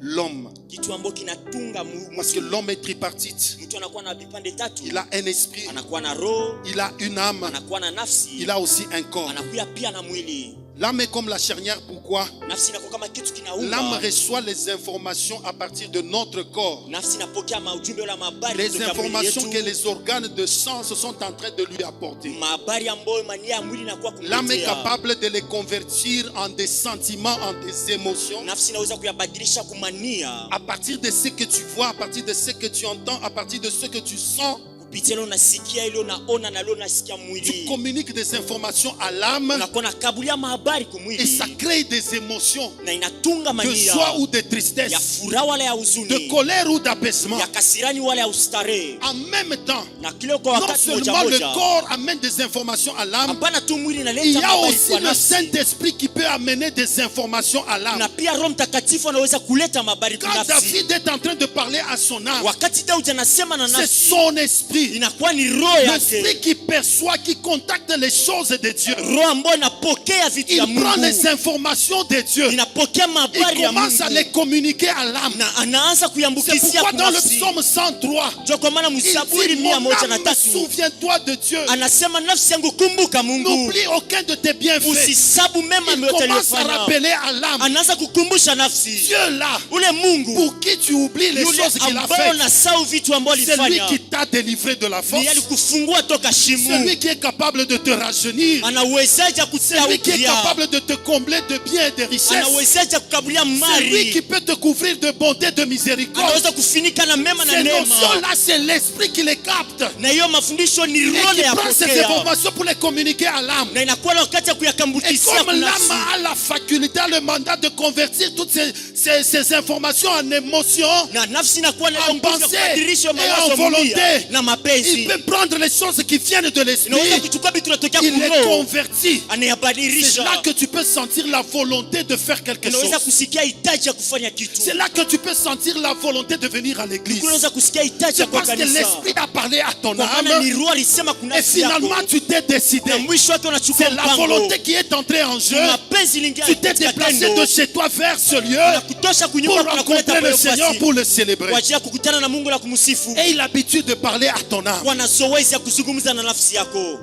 l'homme. kitu ambacho kinatunga Parce que l'homme est tripartite. mtu. Anakuwa na vipande tatu, Il a un esprit, anakuwa na roho, il a une âme, anakuwa na nafsi, il a aussi un corps. anakuwa pia na mwili. L'âme est comme la charnière, pourquoi? Nafsi inakuwa kama kitu L'âme kinaunga. reçoit les informations à partir de notre corps. Nafsi inapokea maujumbe wala habari Les kutoka mwili informations que yetu, les organes de sens sont en train de lui apporter. habari ambayo mania ya mwili inakuwa L'âme est kupitia. capable de les convertir en des sentiments, en des émotions. Nafsi inaweza kuyabadilisha kumania À partir de ce que tu vois, à partir de ce que tu entends, à partir de ce que tu sens, kupitia ile unasikia, ile unaona na ile unasikia tu mwili, communiques des informations à l'âme unakuwa nakabulia mahabari et kumwili, ça crée des émotions na inatunga de mania joie ou de ya tristesse, furaha wala ya de huzuni, colère ou d'apaisement. ya kasirani wala ya ustarehe. En même temps, Na kile kwa non wakati moja seulement le moja, corps amène des informations à l'âme, hapana tu mwili il inaleta y a habari aussi kwa le nafsi, Saint-Esprit qui peut amener des informations à l'âme. na pia Roho Mtakatifu anaweza kuleta habari kwa Quand nafsi. David est en train de parler à son âme, Wakati Daudi anasema na c'est nafsi, son esprit, inakuwa ni roho l'esprit yake, qui perçoit, qui contacte les choses de Dieu. roho ambayo inapokea vitu ya Il prend Mungu, les informations de Dieu. inapokea Il habari ya commence à Mungu les communiquer à l'âme. na anaanza C'est kuyambukizia pourquoi kwa dans le nafsi. psaume 103, Ndio kwa maana il Msaburi dit, mon âme, 103 souviens-toi de Dieu. anasema nafsi yangu kumbuka Mungu, N'oublie aucun de tes bienfaits. usisabu mema Il yote commence à aliyofanya. rappeler à l'âme, Anaanza kukumbusha nafsi Dieu là, ule Mungu pour qui tu oublies les yule choses qu'il a ambayo faites. nasahau vitu ambayo C'est lui alifanya, qui t'a délivré de la ni force. alikufungua toka shimo. Celui qui est capable de te rajeunir. Anawezaje kutia Celui qui est upya. capable de te combler de biens et de richesses. Anawezaje kukabulia Celui qui mali. peut te couvrir de bonté, de miséricorde. Anaweza kufinika na mema na Ces neema. notions-là, c'est l'esprit qui les capte. Na hiyo mafundisho ni Et roho qui ya prend ces pokea. informations pour les communiquer à l'âme. Na inakuwa na wakati ya Et kuyakambukizia comme l'âme kunafsi. a la faculté, le mandat de convertir toutes ces informations en émotions, Na nafsi inakuwa na en nguvu ya pensée kubadilisha et en mawazo volonté, mbaya na il mapenzi. peut prendre les choses qui viennent de l'esprit, Inaweza kuchukua vitu vinatokea il les kuroho, convertit. C'est anayabadilisha. là que tu peux sentir la volonté de faire quelque Unaweza chose. kusikia hitaji ya kufanya kitu. C'est là que tu peux sentir la volonté de venir à l'église. Unaweza kusikia hitaji ya C'est kwa parce que kanisa. l'esprit a parlé à ton Kwa maana ni âme roho alisema et kunafsi yako. finalement tu t'es décidé. Na mwisho wake unachukua C'est la mpango. volonté qui est entrée en jeu. Mapenzi iliingia Tu t'es katika déplacé tendo. de chez toi vers ce lieu Na kutosha pour kunyumba kuna kuleta rencontrer le pale Seigneur, fasi. pour le célébrer. Kwa ajili ya kukutana na Mungu na kumsifu. Et il a l'habitude de parler à ton âme. Wana zoezi ya kuzungumza na nafsi yako.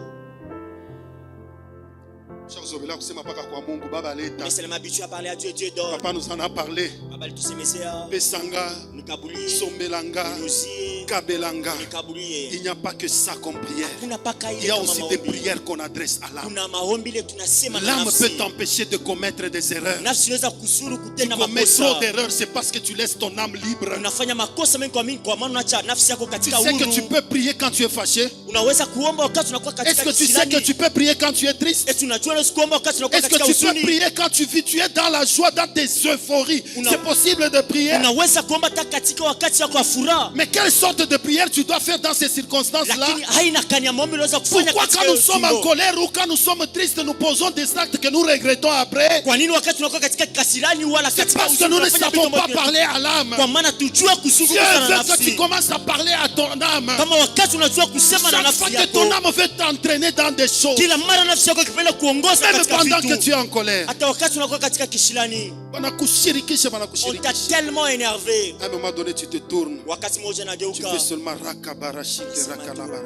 Mais l'habitude à parler à Dieu, Dieu dort. Papa nous en a parlé. Baba alitusemezea. Pesanga, Nikabulie. Sombelanga, Ninusie. Kabelanga. Nikabulie. Il n'y a pas que ça comme prière. Kuna paka ile Il y a kama aussi des maombi. prières qu'on adresse à l'âme. Kuna maombi ile tunasema na L'âme nafsi. peut t'empêcher de commettre des erreurs. Nafsi inaweza kusuru Tu kutenda commets trop makosa. d'erreurs, c'est parce que tu laisses ton âme libre. Unafanya makosa mengi kwa maana unaacha nafsi yako Tu katika sais que tu huru. peux prier quand tu es fâché. Unaweza kuomba wakati unakuwa Est-ce katika que tu sais que tu peux prier quand tu es triste? Eti unajua unaweza kuomba wakati unakuwa Est-ce que katika tu peux huzuni. prier quand tu vis, tu es dans la joie, dans tes euphories? C'est possible de prier. Unaweza kuomba hata katika wakati wako wa furaha. Mais quelle sorte de prière tu dois faire dans ces circonstances-là? Lakini haina kanya maombi unaweza kufanya Pourquoi katika quand nous sommes en hiyo colère ou quand nous sommes tristes, nous posons des actes que nous regrettons après? Kwa nini wakati unakuwa katika kasirani wala C'est katika parce que nous ne unafanya savons vitu pas ambavyo parler à l'âme. kwa maana tujue Dieu kuzungumza na veut que tu nafsi. commences à parler à ton âme. Kama wakati unajua kusema na Chaque fois nafsi que ton yako, âme veut t'entraîner dans des choses, kila mara nafsi yako ikipenda kuongoza même katika pendant que tu vitu, es en colère, hata wakati unakuwa katika kishilani, wanakushirikisha, on t'a wanakushirikisha. tellement énervé. À un moment donné, tu te tournes. Wakati mmoja Tu nageuka. fais seulement rakabarashike rakalabara.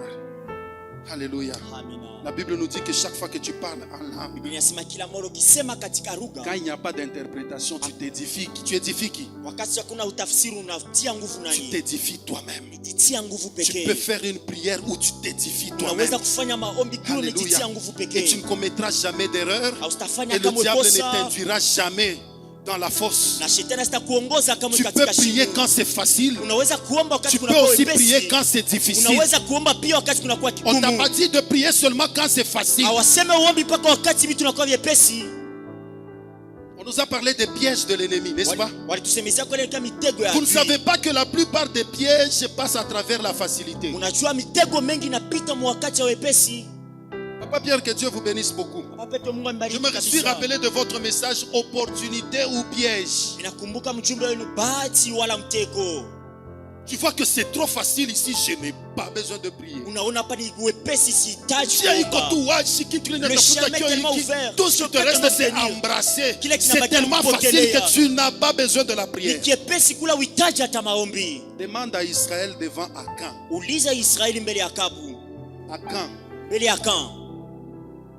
Alléluia. Amina. La Bible nous dit que chaque fois que tu parles en l'âme, Biblia inasema kila mara ukisema katika lugha, quand il n'y a pas d'interprétation, tu t'édifies. Tu édifies qui? wakati hakuna utafsiri unatia nguvu Tu nani? t'édifies toi-même. Titia nguvu Tu peux pekee. faire une prière où tu t'édifies toi-même. Unaweza kufanya maombi kile Alléluia. umejitia nguvu Et tu pekee. ne commettras jamais d'erreur. Hautafanya Et le kama diable ne kosa. t'induira jamais dans la force. Na shetani sitakuongoza kama Tu peux katika prier shimo. quand c'est facile. Unaweza kuomba wakati Tu peux kunakuwa aussi prier wepesi. quand c'est difficile. Unaweza kuomba pia wakati kunakuwa On t'a kigumu. pas dit de prier seulement quand c'est facile. Hawaseme uombi mpaka wakati vitu vinakuwa vyepesi. On nous a parlé des pièges de l'ennemi, n'est-ce pas? Walitusemezea kwa ile kama mitego ya Vous ne adui. savez pas que la plupart des pièges passent à travers la facilité. Unajua mitego mengi inapita mwa wakati wa wepesi. Papa Pierre, que Dieu vous bénisse beaucoup. Papa Petro, Mungu Je ambariki me suis kabisa. rappelé de votre message opportunité ou piège. Ninakumbuka mjumbe wenu bahati wala mtego. Tu vois que c'est trop facile ici, je n'ai pas besoin de prier. Unaona hapa ni wepesi, sihitaji Tiens, kuomba. Tout ce qui te reste, c'est embrasser. Kile C'est kinabaki tellement facile kupokelea. que tu n'as pas besoin de la Ni prière. kiepesi kula uhitaji hata maombi. Demande à Israël devant Akan. Uliza Israeli mbele ya Kabu. Akan, Mbele ya Kan.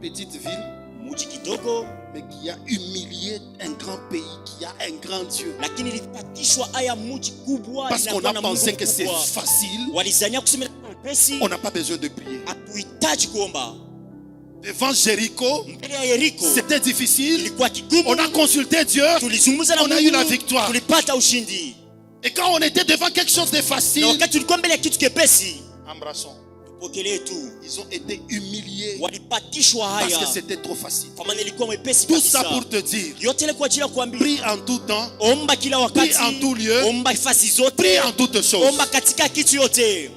petite ville, Mji kidogo mais qui a humilié un grand pays, qui a un grand Dieu. lakini ilipatishwa aya mji kubwa Parce qu'on inakuwa a na pensé Mungu que c'est mkubwa. facile, Walizania kusema wepesi, on n'a pas besoin de prier. hatuhitaji kuomba. Devant Jéricho, Mbele ya Yeriko c'était difficile. ilikuwa kigumu. On a consulté Dieu. Tulizungumza na On a eu la Mungu, victoire. tulipata ushindi. Et quand on était devant quelque chose de Na facile, wakati tulikuwa mbele ya kitu kepesi, embrassons. tupokelee tu. Ils ont été humiliés Walipatishwa parce haya que c'était trop facile. kwa maana ilikuwa mwepesi Tout ça kabisa. pour te dire, Yote ile kwa ajili ya kuambia prie en tout temps, omba kila wakati, Prie en tout lieu. omba fasi zote, prie en toutes choses. omba katika kitu yote.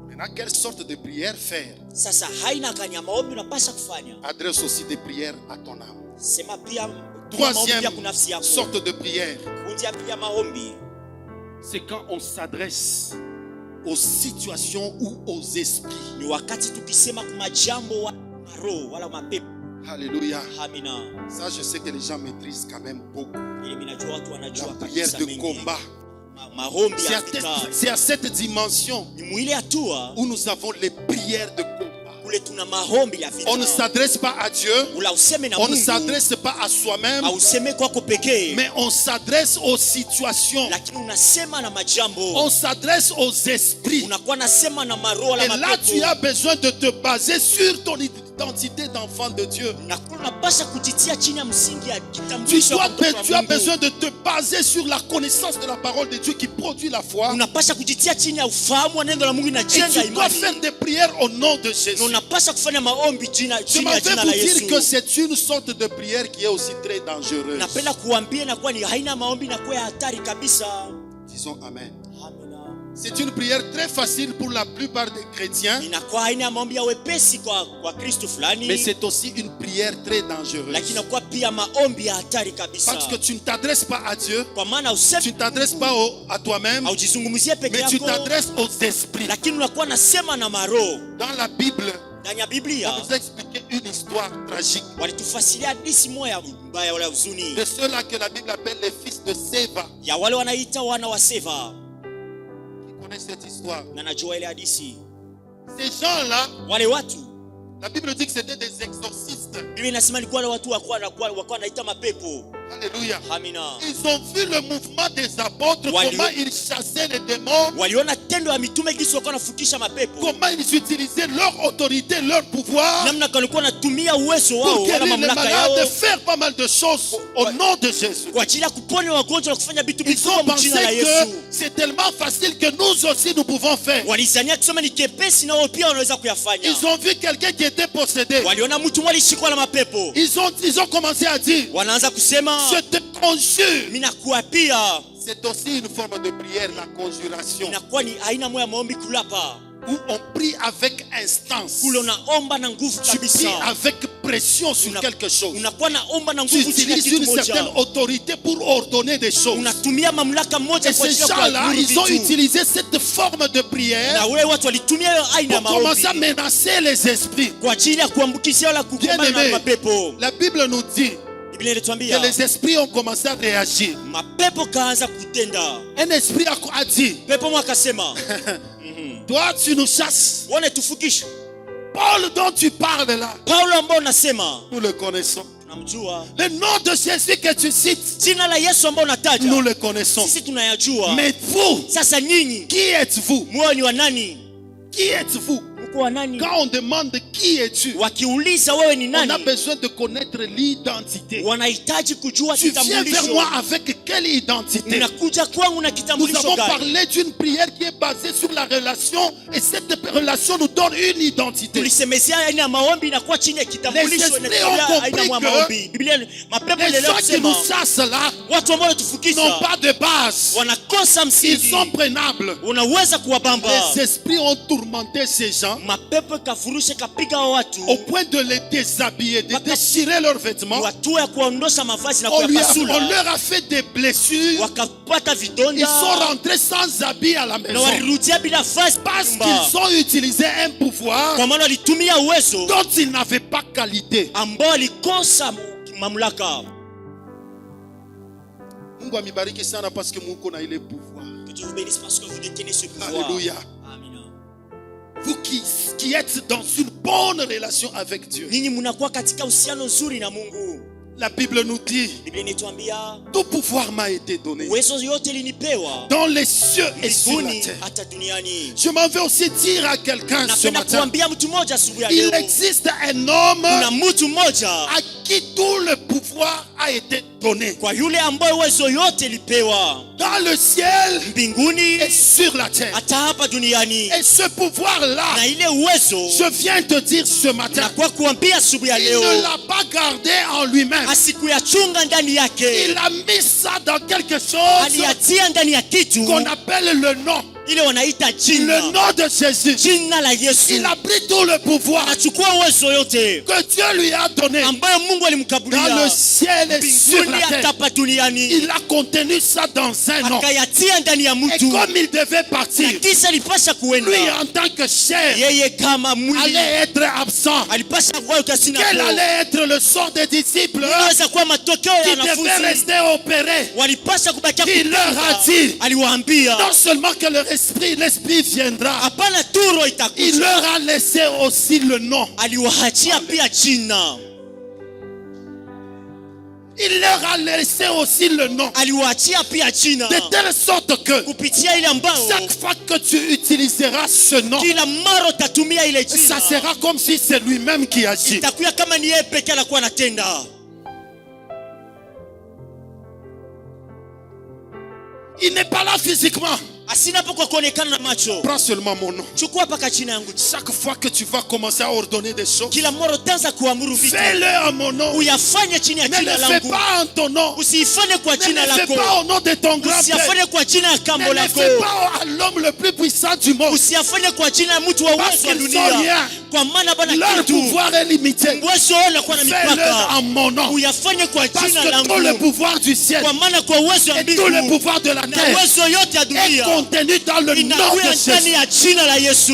Maintenant, quelle sorte de prière faire? Sasa haina kanya maombi unapasha kufanya. Adresse aussi des prières à ton âme. Sema pia Troisième pia kuna nafsi yako. sorte de prière, Kundia pia maombi. c'est quand on s'adresse aux situations ou aux esprits. Ni wakati tukisema kwa majambo wa roho wala mapepo. Alléluia. Amina. Ça, je sais que les gens maîtrisent quand même beaucoup. Ili minajua watu La wanajua prière kabisa de mengi. combat. Maombi C'est ya à, vita. c'est à cette dimension Ni mwile hatua où nous avons les prières de combat. kule tuna maombi ya vita. On ne s'adresse pas à Dieu. Ula useme na On ne Mungu. s'adresse pas à soi-même. Useme kwako pekee. Mais on s'adresse aux situations. Lakini unasema na majambo. On s'adresse aux esprits. Unakuwa nasema na maroho la Et là, mapepo. tu as besoin de te baser sur ton identité d'enfant de Dieu. Unapasha kujitia chini ya msingi ya Tu kitambulisho. as besoin de te baser sur la connaissance de la parole de Dieu qui produit la foi. Unapasha kujitia chini ya ufahamu wa neno la Mungu Et inajenga tu dois imani. faire des prières au nom de Jésus. Na unapasha kufanya maombi Je chini ya m'en jina vais la vous dire Yesu. que c'est une sorte de prière qui est aussi très dangereuse. Napenda kuambia na kuwa ni haina maombi na kuwa ya hatari kabisa. Disons Amen. Amina. C'est une prière très facile pour la plupart des chrétiens, Inakuwa haina maombi ya wepesi kwa Kristo fulani. mais c'est aussi une prière très dangereuse. Lakini inakuwa pia maombi ya hatari kabisa. Parce que tu ne t'adresses pas à Dieu, Kwa maana tu ne t'adresses pas à toi-même, haujizungumzie peke mais tu yako. t'adresses aux esprits. Lakini unakuwa nasema na maroho. Dans la Bible, Ndani ya on Biblia vous a expliqué une histoire tragique walitufasilia hadithi moja mbaya wala huzuni de ceux-là que la Bible appelle les fils de Séva. ya wale wanaita wana wa Seva. Qui connaissent cette histoire? Na najua ile hadithi. Ces gens-là, Wale watu la Bible dit que c'était des exorcistes. Biblia inasema ni wale watu wakuwa wanaita mapepo. Alléluia. Amina. Ils ont vu le mouvement des apôtres, comment ils chassaient les démons, Waliona tendo ya mitume jinsi walikuwa wanafukisha mapepo. comment ils utilisaient leur autorité, leur pouvoir Namna walikuwa wanatumia uwezo pour wao wala guérir les mamlaka yao malades, faire pas mal de choses au nom de Jésus. kwa ajili ya kuponya wagonjwa na kufanya vitu Ils ont vikubwa pensé mjina la que Yesu. c'est tellement facile que nous aussi nous pouvons faire. Walizania kusema ni kepesi na wao pia wanaweza kuyafanya. Ils ont vu quelqu'un qui était possédé. Waliona mtu mmoja alishikwa na mapepo. Ils ont commencé à dire, Wanaanza kusema je te conjure. mimi nakuapia. C'est aussi une forme de prière, la conjuration, Inakuwa ni aina moja ya maombi kulapa. où on prie avec instance. Kule unaomba na nguvu Tu pries kabisa. avec pression sur quelque chose. Unakuwa naomba na Tu nguvu chini ya utilises kitu une certaine moja. autorité pour ordonner des choses. Unatumia mamlaka moja Et kwa ces ajili ya gens-là, kuamuru ils ont vitu. utilisé cette forme de prière Na wale watu walitumia hiyo aina ya pour commencer à maombi menacer les esprits. kwa ajili ya kuambukizia wala kugombana na Bien-aimé, mapepo. la Bible nous dit Biblia que inatuambia les esprits ont commencé à réagir. mapepo kaanza kutenda. Un esprit a dit, Pepo mmoja akasema, toi tu nous chasses. wane tufukishe. Paul dont tu parles là, Paulo ambao unasema nous le connaissons. tunamjua. Le nom de Jésus que tu cites, Jina la Yesu ambao nous unataja le connaissons. sisi tunayajua. Mais vous, Sasa nyinyi qui êtes-vous? mwe ni wa nani? Qui êtes-vous? Mko wa nani? Quand on demande qui es-tu, Wakiuliza wewe ni on a nani, besoin de connaître l'identité. wanahitaji kujua Tu viens vers kitambulisho. moi avec quelle identité? Unakuja kwangu na Nous kitambulisho avons gani? parlé d'une prière qui est basée sur la relation et cette relation nous donne une identité. Tulisemezea aina ya maombi inakuwa chini ya Les kitambulisho esprits inatumia ont aina ya compris maombi. Biblia mapepo Les inaelewa gens qui nous kusema chassent là watu ambao n'ont wanatufukisha pas de base. wanakosa Ils msingi. sont prenables. Unaweza kuwabamba. Les esprits ont tourmenté ces gens Mapepo kafurusha kapiga wa watu au point de les déshabiller, de déchirer leurs vêtements. watu ya kuondosha mavazi na On kuyapasula. leur a fait des blessures. Wakapata Ils vidonda sont rentrés sans habits à la na maison. walirudia bila vazi Parce nyumba. qu'ils ont utilisé un pouvoir Kwa maana walitumia uwezo dont ils n'avaient pas qualité. ambao walikosa mamlaka. Mungu amibariki sana parce que muko na ile pouvoir. Que Dieu vous bénisse parce que vous détenez ce pouvoir. Alléluia. Amina. Vous qui êtes dans une bonne relation avec Dieu. Ninyi mnakuwa katika uhusiano nzuri na Mungu. La Bible nous dit, Biblia inatuambia tout pouvoir m'a été donné uwezo yote linipewa dans les cieux et sur la mbinguni terre. hata duniani. Je m'en vais aussi dire à quelqu'un ce Napenda matin, kuambia mtu mmoja asubuhi ya il leo. existe un homme Kuna mtu mmoja à qui tout le pouvoir a été donné kwa yule ambaye uwezo yote ilipewa dans le ciel mbinguni et sur la terre. hata hapa duniani. Et ce pouvoir-là, Na ile uwezo je viens te dire ce matin, na kwa kuambia asubuhi ya il leo ne l'a pas gardé en lui-même. asikuyachunga ndani yake, Il a mis ça dans quelque chose aliatia ndani ya kitu qu'on appelle le nom. ile wanaita Le jina, nom de Jésus. jina la Yesu. Il a pris tout le pouvoir Anachukua uwezo yote que Dieu lui a donné ambayo Mungu dans le alimkabulia ciel et sur mbinguni la hata terre. hapa duniani, Il a contenu ça dans un nom. akayatia ndani ya Et mtu, comme il devait na partir, kisha alipasha lui kuenda en tant que chair yeye kama mwili allait être absent. alipasha kuwa kasi na Quel roho. allait être le sort des disciples Inaweza kuwa matokeo ya qui devaient wanafunzi rester opérés? walipasha kubakia Il leur a kupinga. dit Aliwaambia non seulement que le l'esprit viendra. Hapana tu roho Il itakuja. leur a laissé aussi le nom. Aliwaachia pia jina. Il leur a laissé aussi le nom. Aliwaachia pia jina. De telle sorte que Kupitia ile ambao chaque fois que tu utiliseras ce nom, kila mara utatumia ile jina, ça sera comme si c'est lui-même qui agit. itakuwa kama ni yeye pekee anakuwa anatenda. Il n'est pas là physiquement. Asina kwa kuonekana na macho. Prends seulement mon nom. Chukua paka jina yangu. Chaque fois que tu vas commencer à ordonner des choses, Kila mara utaanza kuamuru vitu, fais-le à mon nom. uyafanye chini ya Ne le jina fais langu. pas en ton nom. Usifanye kwa Ne jina le fais lako. pas au nom de ton grand-père. Usiyafanye kwa jina ya Ne kambo le lako. fais pas à l'homme le plus puissant du monde. Usiyafanye kwa jina ya mtu wa Parce uwezo wa qu'ils sont dunia. rien. Kwa maana bana Leur kitu. pouvoir est limité. Uwezo wao unakuwa na Fais-le mipaka. en mon nom. Uyafanye kwa Parce jina que tout le langu. pouvoir du ciel Kwa maana kwa uwezo wa et tout le mbingu pouvoir de la na terre uwezo yote ya est dunia contenu dans le nom inakuwa de ndani Jésus. ya jina la Yesu.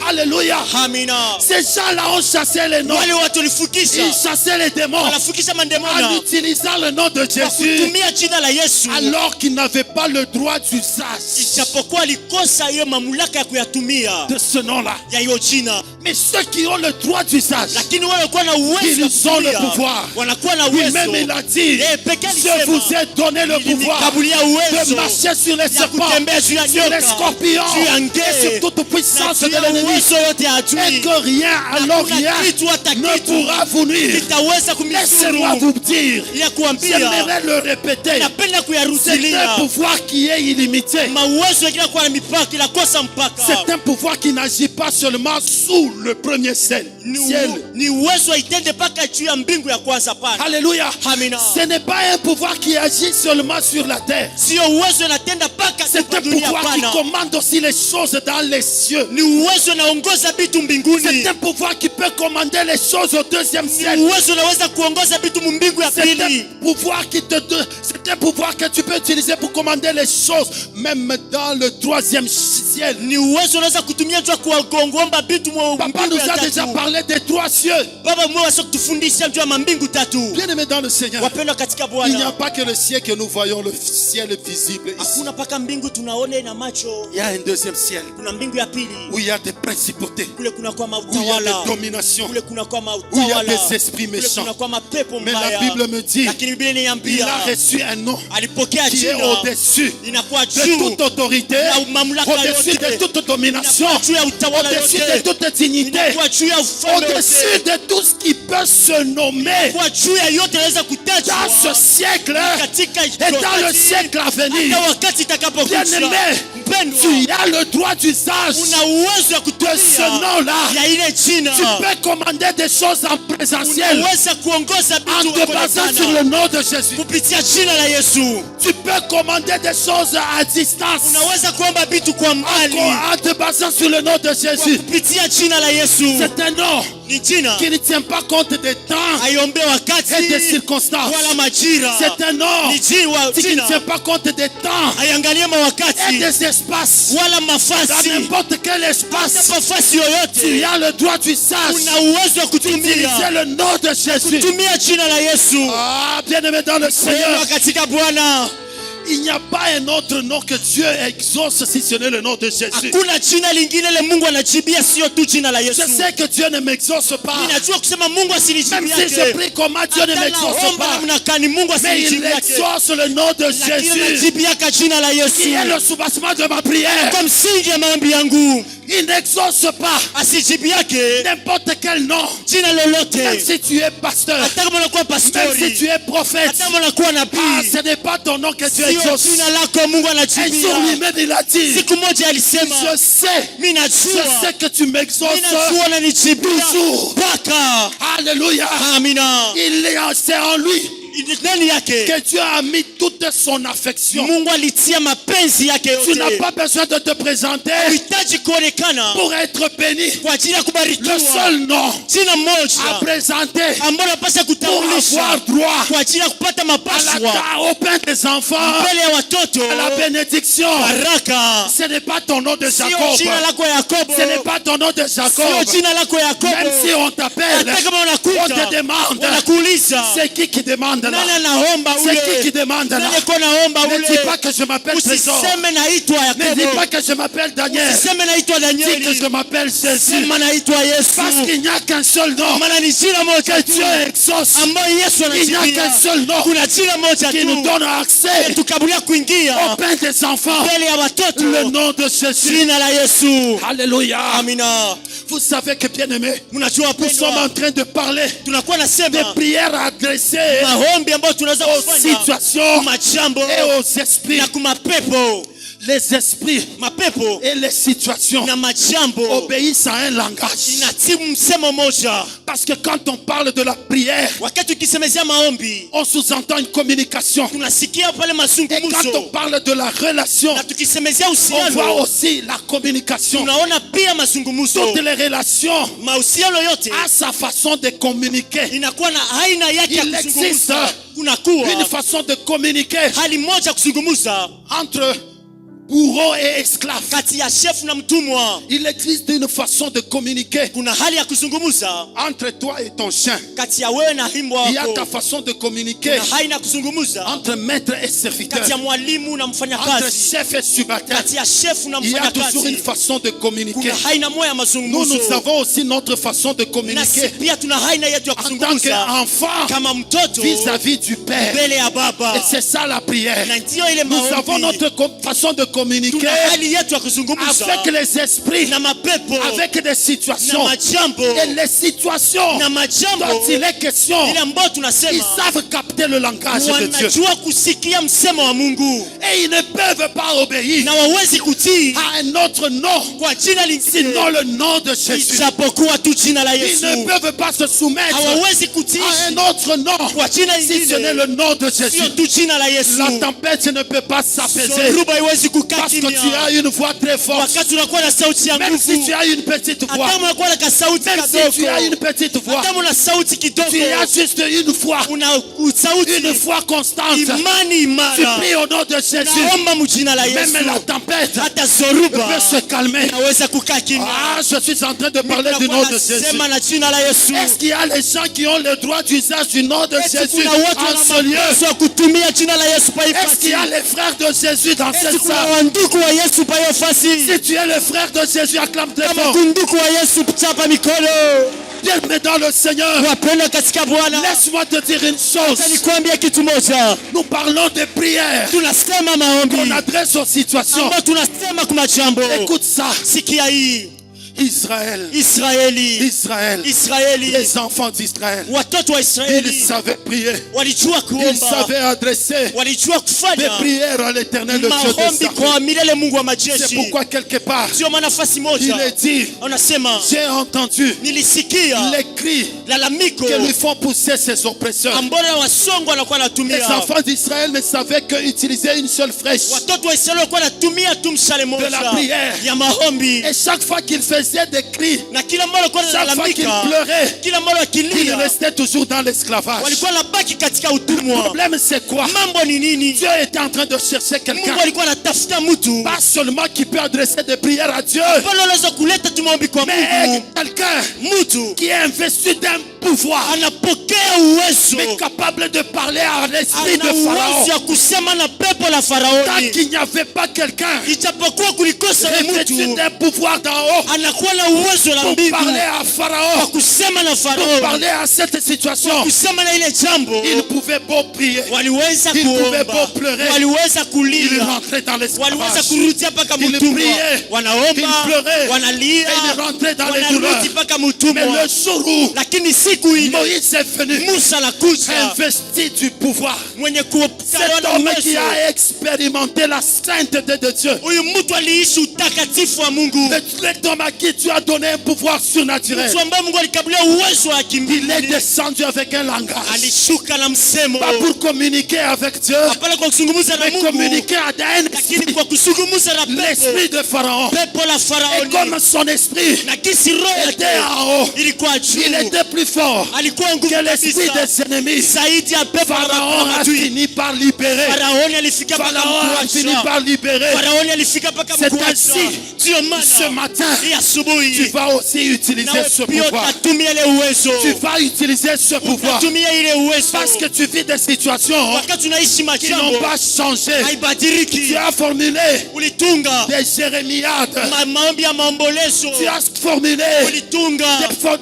Alléluia. Amina. Ces gens-là ont chassé les noms. Wale watu walifukisha, Ils chassaient les démons wanafukisha en mandemona utilisant le nom de kwa Jésus kutumia jina la Yesu, alors qu'ils n'avaient pas le droit d'usage ijapokuwa alikosa hiyo mamlaka ya kuyatumia de ce nom-là. ya hiyo jina. Mais ceux qui ont le droit d'usage, Lakini wale walikuwa na uwezo ils wa ont le kutumia, pouvoir. wanakuwa na Lui-même, uwezo. il a dit, Yeye pekee je alisema, vous ai donné le pouvoir "Nilikabulia de uwezo marcher sur les ya serpents, kutembea juu ya sur les nyoka, scorpions juu ya et nge, sur toute na puissance de juu ya l'ennemi. uwezo yote ya Et adui, que rien, alors hakuna rien, kitu hata ne kitu pourra vous nuire. kitaweza Laissez-moi kumizuru. vous dire, Ya kuambia, j'aimerais le répéter, napenda c'est un kuyarudilia, pouvoir qui est illimité. mauwezo yengine kuwa na mipaka, inakosa mpaka. C'est un pouvoir qui n'agit pas seulement sous le premier ciel. Ni uwezo haitende mpaka juu ya mbingu ya kwanza pana. Alléluia. Amina. Ce n'est pas un pouvoir qui agit seulement sur la terre. Sio uwezo inatenda mpaka C'est kwa un dunia pouvoir qui pana. commande aussi les choses dans les cieux. Ni uwezo unaongoza vitu mbinguni. C'est un pouvoir qui peut commander les choses au deuxième Ni ciel. uwezo unaweza kuongoza vitu mbingu ya C'est pili. un pouvoir c'est un pouvoir que tu peux utiliser pour commander les choses même dans le troisième ciel. Ni uwezo unaweza kutumia juu ya kuongomba vitu Papa mbingu nous ya a déjà tatu. parlé des trois cieux. Baba mwe wasa kutufundisha juu ya mambingu tatu. Bien-aimés dans le Seigneur, Wapendwa katika il n'y a Bwana, pas que le ciel que nous voyons, le ciel visible ici. hakuna paka mbingu tunaone na macho. Il y a un deuxième ciel Kuna mbingu ya pili. où il y a des principautés, Kule kuna kwa où il y a mautawala. des dominations, Kule kuna kwa où il y a mautawala. des esprits Kule méchants. kuna kwa mapepo Mais la mbaya. Bible me dit, Lakini Biblia il a inaniambia reçu un nom alipokea qui est jina au-dessus inakuwa de juu toute autorité, ya mamlaka au-dessus yote, de toute domination, inakuwa juu ya utawala au-dessus de yote, toute dignité, inakuwa juu ya ufalme au-dessus yote, de tout ce qui peut se nommer inakuwa juu ya yote inaweza kutajwa dans ce siècle katika et dans le siècle à venir. hata wakati itakapokuja. Bien-aimé, Mpendwa, tu as le droit d'usage una uwezo wa de kutumia ce nom-là. ya ile jina. Tu peux commander des choses en présentiel Unaweza kuongoza en vitu te basant sur le nom de Jésus. kupitia jina la Yesu. Tu peux commander des choses à distance Unaweza kuomba vitu kwa mbali en te basant sur le nom de kwa Jésus. kupitia jina la Yesu. C'est un nom Ni jina qui ne tient pas compte des temps aiombe et des wakati circonstances. wala majira. C'est un nom Ni jina qui ne tient pas compte des temps aiangalie et mawakati des espaces. wala Dans mafasi. n'importe quel Hata espace, mafasi tu yoyote as le droit d'usage una uwezo wa d'utiliser kutumia le nom de Jésus. kutumia jina la Yesu. Ah, bien-aimé dans le Seigneur, Mpendwa katika Bwana, il n'y a pas un autre nom que Dieu exauce si ce n'est le nom de Jésus. hakuna jina lingine le Mungu anajibia, sio tu jina la Yesu. Je sais que Dieu ne m'exauce pas. Ninajua kusema Mungu Même asinijibie si je yake. prie comment Dieu ne Hata m'exauce naomba pas. namna gani Mungu Mais il asinijibie yake. exauce le nom de Lakini Jésus. anajibiaka jina la Yesu. Qui est le soubassement de ma prière. Kwa msingi ya maombi yangu. Il n'exauce pas Asijibi yake n'importe quel nom. jina lolote. Même si tu es pasteur. Hata kama unakuwa Même si pastori. tu es prophète. Hata kama unakuwa Ah, nabii. ce n'est pas ton nom que Dieu Sio exauce. jina lako Mungu Un jour anajibia. lui-même il a dit, Siku moja alisema, je sais mimi najua que tu m'exauces ninajua unanijibia toujours. mpaka. Alléluia. Amina. C'est en lui Ndani yake que Dieu a mis toute son affection. Mungu alitia mapenzi yake Tu n'as yote. pas besoin de te présenter Uhitaji kuonekana pour être béni. kwa ajili ya kubarikiwa. Le seul nom Jina à moja présenter ambalo napaswa pour kutambulisha avoir droit kwa ajili ya kupata à mapashwa au pain des enfants, mbele ya watoto, à la bénédiction. baraka. Ce n'est pas ton nom de Sio Jacob. jina lako Yakobo, Ce n'est pas ton nom de sio Jacob. jina lako Yakobo. Même si on t'appelle, Hata kama on unakuta te demande, wanakuuliza c'est qui demande là? nani anaomba C'est ule, qui demande nani mwenye ko naomba Ne ule. dis pas que je m'appelle Trésor. Usiseme naitwa Ne dis Yakobo. pas que je m'appelle Daniel. Usiseme naitwa Dis que Danieli. je m'appelle Jésus. Sema naitwa Parce Yesu. qu'il n'y a qu'un seul nom Maana ni jina moja que tu Dieu exauce. ambayo Yesu Il n'y a qu'un anashikilia. seul nom Kuna jina moja qui nous tu donne accès tukabulia kuingia au pain des enfants. mbele ya watoto. Le nom de Jésus. Jina la Yesu. Alléluia. Amina. Vous savez que bien aimé, Mnajua nous sommes en wapendwa, train de parler tunakuwa des nasema prières adressées maombi ambayo tunaweza aux kufanya situations kumajambo et aux esprits. na kumapepo. Les esprits Mapepo et les situations na majambo obéissent à un langage. inatibu msemo moja. Parce que quand on parle de la prière, Wakati ukisemezea maombi on sous-entend une communication. tunasikia pale Et quand on mazungumzo, parle de la relation, na tukisemezea on voit uhusiano aussi la communication. tunaona pia mazungumzo. Toutes les relations Mahusiano yote a sa façon de communiquer. inakuwa na aina yake ya Il existe kuzungumza. une Kunakuwa façon de communiquer hali moja ya kuzungumza entre bourreau et esclave. kati ya shefu na mtumwa. Il existe une façon de communiquer Kuna hali ya kuzungumza entre toi et ton chien. kati ya wewe na himbwa Il y a ta wako. façon de communiquer Kuna hali ya kuzungumza entre maître et serviteur, kati ya mwalimu na entre mfanyakazi, chef et subalterne. kati ya shefu na Il y a toujours une mfanyakazi. façon de communiquer. Kuna aina moja ya Nous mazungumzo. avons aussi notre façon de Nasi communiquer pia tuna aina yetu ya en tant kuzungumza qu'enfant kama mtoto vis-à-vis du Père. mbele ya baba. Et c'est ça la prière. Na ndio ile Nous avons maombi. notre façon de communiquer Tuna hali yetu ya kuzungumza avec les esprits, na mapepo avec des na situations. majambo Et les situations na dont majambo il est question, ile ambayo ils tunasema savent capter le langage de Dieu. wanajua kusikia msemo wa Mungu Et ils ne peuvent pas obéir na wawezi kutii à un autre nom, kwa jina lingine sinon le nom de Jésus. ijapokuwa tu jina la Ils Yesu. ne peuvent pas se soumettre Hawawezi à kutii un autre nom, kwa jina si ce n'est lingine le nom de Jésus. sio tu jina la Yesu. La tempête ne peut pas s'apaiser Zoruba haiwezi kukaa parce que tu kimya as une voix très forte. wakati unakuwa na sauti ya Même si nguvu. tu as une petite voix, Hata unakuwa na kasauti même si tu as une kadogo, petite voix, hata una sauti kidogo, tu as juste une foi, una sauti une foi constante. imani Tu imara. pries au nom de Jésus. Naomba mjina la Yesu, Même la tempête hata peut zoruba se calmer. naweza kukaa kimya. Ah, je suis en train de parler du nom de Jésus. Sema na jina la Yesu. Est-ce qu'il y a les gens qui ont le droit d'usage du nom de Eti Jésus kuna watu en wana ce lieu? mapaswa ya kutumia jina la Yesu pa Est-ce qu'il y a ifasi. les frères de Jésus dans Eti cette kuna salle? wanduku wa Yesu pa hiyo fasi. Si tu es le frère de Jésus, acclame très Kama fort. kunduku wa Yesu chapa mikono. Bien-aimé dans le Seigneur, Wapendwa katika Bwana, laisse-moi te dire une chose. acha nikwambie kitu moja. Nous parlons de prières Tunasema maombi qu'on adresse aux situations. ambayo tunasema kwa majambo. Écoute ça. Sikia hii. Israël, Israeli, Israël, Israeli, les enfants d'Israël, watoto wa ils Israeli savaient prier. walijua Ils kuomba, savaient adresser walijua des kufanya prières à l'éternel, le Dieu des maombi armées. kwa milele Mungu wa C'est majeshi. pourquoi quelque part, Sio maana nafasi il moja est dit, anasema j'ai entendu nilisikia les cris lalamiko que lui font pousser ses oppresseurs. ambao wasongo wanakuwa Les wanatumia. enfants d'Israël ne savaient qu'utiliser une seule flèche. Watoto wa Israeli walikuwa wanatumia tu mshale De la moja prière. ya maombi, Et chaque fois qu'ils faisaient des cris, na kila mara walikuwa chaque fois qu'ils wanalalamika, pleuraient, kila mara ils wakilia restaient toujours dans l'esclavage. walikuwa wanabaki katika Le utumwa. problème c'est quoi? Mambo ni nini? Dieu était en train de chercher quelqu'un, Mungu alikuwa anatafuta mtu pas seulement qui peut adresser des prières à Dieu, pale anaweza kuleta tu maombi kwa mais Mungu. quelqu'un Mtu qui est investi d'un pouvoir, anapokea uwezo, mais capable de parler à l'esprit de ana uwezo Pharaon. ya kusema na pepo la Tant Faraoni. qu'il n'y avait pas quelqu'un Ijapokuwa kulikosa revêtu mtu, d'un pouvoir d'en haut anakuwa na uwezo la pour mbingu parler à kwa Pharaon, kusema na pour Farao, parler à cette situation, kusema na ile jambo. il pouvait beau prier, Waliweza il pouvait kuomba, beau pleurer, waliweza il kulia, rentrait dans waliweza l'esclavage. kurudia mpaka Il mtumwa, priait, wanaomba, il pleurait, wanalia, et il rentrait dans les douleurs. wanarudi mpaka Mais mtumwa. le jour où Lakini siku ile Moïse est venu, Musa anakuja investi du pouvoir, mwenye cet kupewa homme qui uwezo. a expérimenté la sainteté de Dieu, Huyu mtu aliishi utakatifu wa Mungu, cet homme à qui tu as donné un pouvoir surnaturel, mtu ambaye Mungu alikabulia uwezo wa il est kimbinguni, descendu avec un langage, alishuka na msemo, pas pour communiquer avec Dieu, hapana kwa kuzungumza na mais Mungu, communiquer à un lakini esprit, kwa kuzungumza na pepo, l'esprit de Pharaon. pepo la Et Faraoni, comme son esprit na kisi roho était yake en haut, ilikuwa il juu, était plus fort alikuwa nguvu que l'esprit kabisa des ennemis. zaidi ya pepo na Pharaon a maadui. fini par libérer. Faraoni alifika mpaka Pharaon a fini mkuacha. par libérer. Faraoni alifika mpaka C'est mkuacha. ainsi, Ndio ce maana matin, hii asubuhi tu vas aussi utiliser ce nawe pia pouvoir. utatumia ile uwezo. Tu vas utiliser ce pouvoir. Utatumia ile uwezo. Parce que tu vis des situations Wakati unaishi qui machambo n'ont pas changé. haibadiliki. Tu as formulé Ulitunga des jérémiades. maombi ya maombolezo. Tu as formulé Ulitunga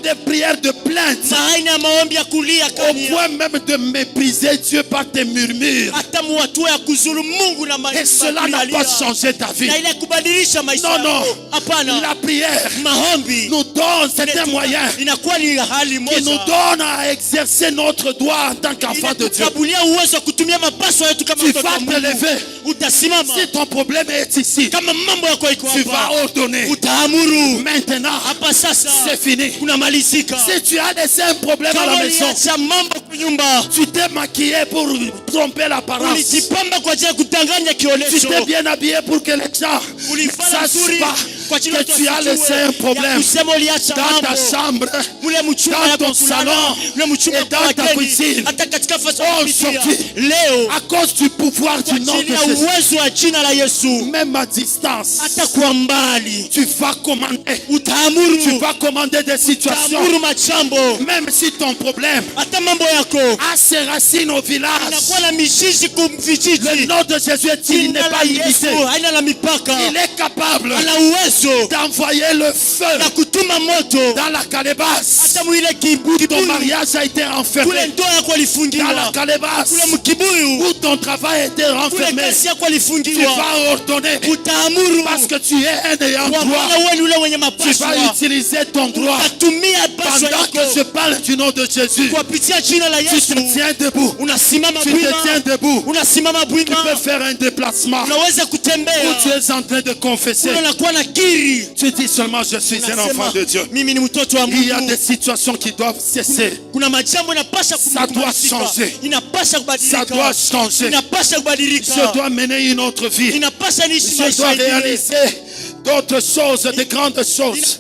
des prières de plainte. aina ya maombi ya kulia Au kania. point même de mépriser Dieu par tes murmures. Hata muhatua ya kuzuru Mungu na Et cela n'a pas changé ta vie. na ile kubadilisha maisha Non, non. yako. Hapana. La prière Maombi nous donne certains moyens inakuwa ni hali qui moja nous donne à exercer notre droit en tant qu'enfant de Dieu. inatukabulia uwezo wa kutumia mapaswa yetu kama Tu mtoto wa vas te Mungu. lever. Utasimama Si ton problème est ici, kama mambo yako iko tu vas hapa, ordonner. utaamuru Maintenant, hapa sasa, c'est fini. kunamalizika. Si tu as laissé un problème à la Kama maison, uliacha mambo kwa nyumba, tu t'es maquillé pour tromper l'apparence. ulijipamba kwa ajili ya kudanganya Tu kionesho, t'es bien habillé pour que les gens ne ulifanya sachent pas kwa ajili que watu tu as wasijue laissé un ya problème kusema uliacha dans ta mambo chambre, ule mchumba dans yako ton kulala, salon ule mchumba et kwa dans ta wageni, cuisine. hata katika fasi ya kupitia. Aujourd'hui, Leo à cause du pouvoir kwa du nom de ajili ya Jésus, uwezo wa jina la Yesu, même à distance, hata kwa mbali tu vas commander. Tu utaamuru, vas commander des situations. utaamuru machambo, Même si ton problème hata mambo yako a ses racines au village, inakuwa na mizizi kumvijiji. le nom de Jésus il n'est Jina pas la limité. Yesu haina la mipaka, Il est capable ana uwezo d'envoyer le feu na kutuma moto dans la calebasse. hata mwile Ton kibuyu mariage a été kule enfermé ndoa yako dans la alifungiwa, calebasse. kule mkibuyu Où ton travail a été kule renfermé. kazi yako Tu alifungiwa, vas ordonner utaamuru parce que tu es un ayant kwa droit. maana wewe ni ule mwenye Tu mapaswa, vas utiliser ton droit. utatumia paswa Pendant que yako je parle du nom de Jésus, kupitia jina la tu Yesu. te tiens debout. Unasimama Tu te tiens bwima, debout. unasimama Tu peux bwima, faire un déplacement unaweza où kutembea, tu es en train de confesser. unakuwa na kiri, Tu dis seulement je suis un enfant unasema de Dieu. mimi ni mtoto wa Il y a Mungu. des situations qui doivent cesser. Kuna majambo inapasha Ça doit changer. inapasha Ça kubadilika, doit changer. inapasha Je kubadilika, dois mener une autre vie. inapasha niishi Je maisha dois ingine. réaliser d'autres choses, de grandes choses.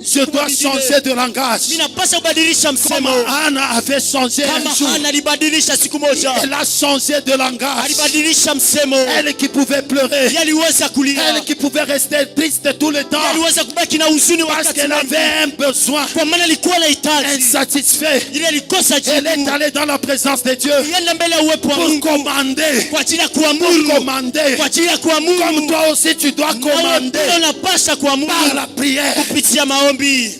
Je dois changer de langage. Inapasha kubadilisha Comme msemo. Anna avait changé un Kama jour. Hana alibadilisha siku moja, Elle a changé de langage. alibadilisha msemo. Elle qui pouvait pleurer. Yeye aliweza kulia, Elle qui pouvait rester triste tout le temps. Yeye aliweza kubaki na huzuni Parce wakati qu'elle mwingi, avait un besoin kwa maana alikuwa na hitaji, insatisfait. ile alikosa Elle est jibu. allée dans la présence de Dieu Ienda mbele ya uwepo wa pour Mungu commander. kwa ajili ya Pour kuamuru, commander. kwa ajili ya kuamuru. Comme toi aussi tu dois Nawe pia commander unapasha par kuamuru la prière. kupitia maombi.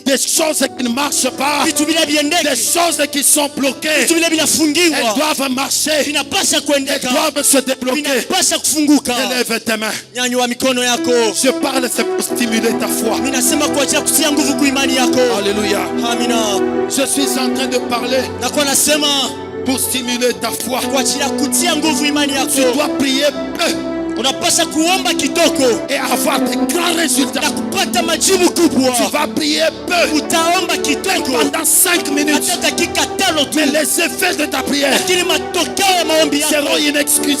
Des choses qui ne marchent pas. Vitu vile Des viendeke, choses qui sont bloquées. vitu vile Elles vinafungiwa, doivent marcher. vinapasha Elles kuendeka, doivent se débloquer. vinapasha kufunguka. Élève tes mains. Nyanyua mikono yako. Je parle, c'est pour stimuler ta foi. Ninasema kwa ajili ya kutia nguvu kwa imani yako. Alléluia. Amina. Je suis en train de parler Nakuwa nasema pour stimuler ta foi. kwa ajili ya kutia nguvu imani Tu yako. dois prier peu Unapasha kuomba kidogo et avoir de grands résultats. na kupata majibu Tu kubwa. vas prier peu Utaomba kidogo pendant 5 minutes. hata dakika 5 tu, Mais les effets de ta prière lakini matokeo ya maombi seront yako inexcusables.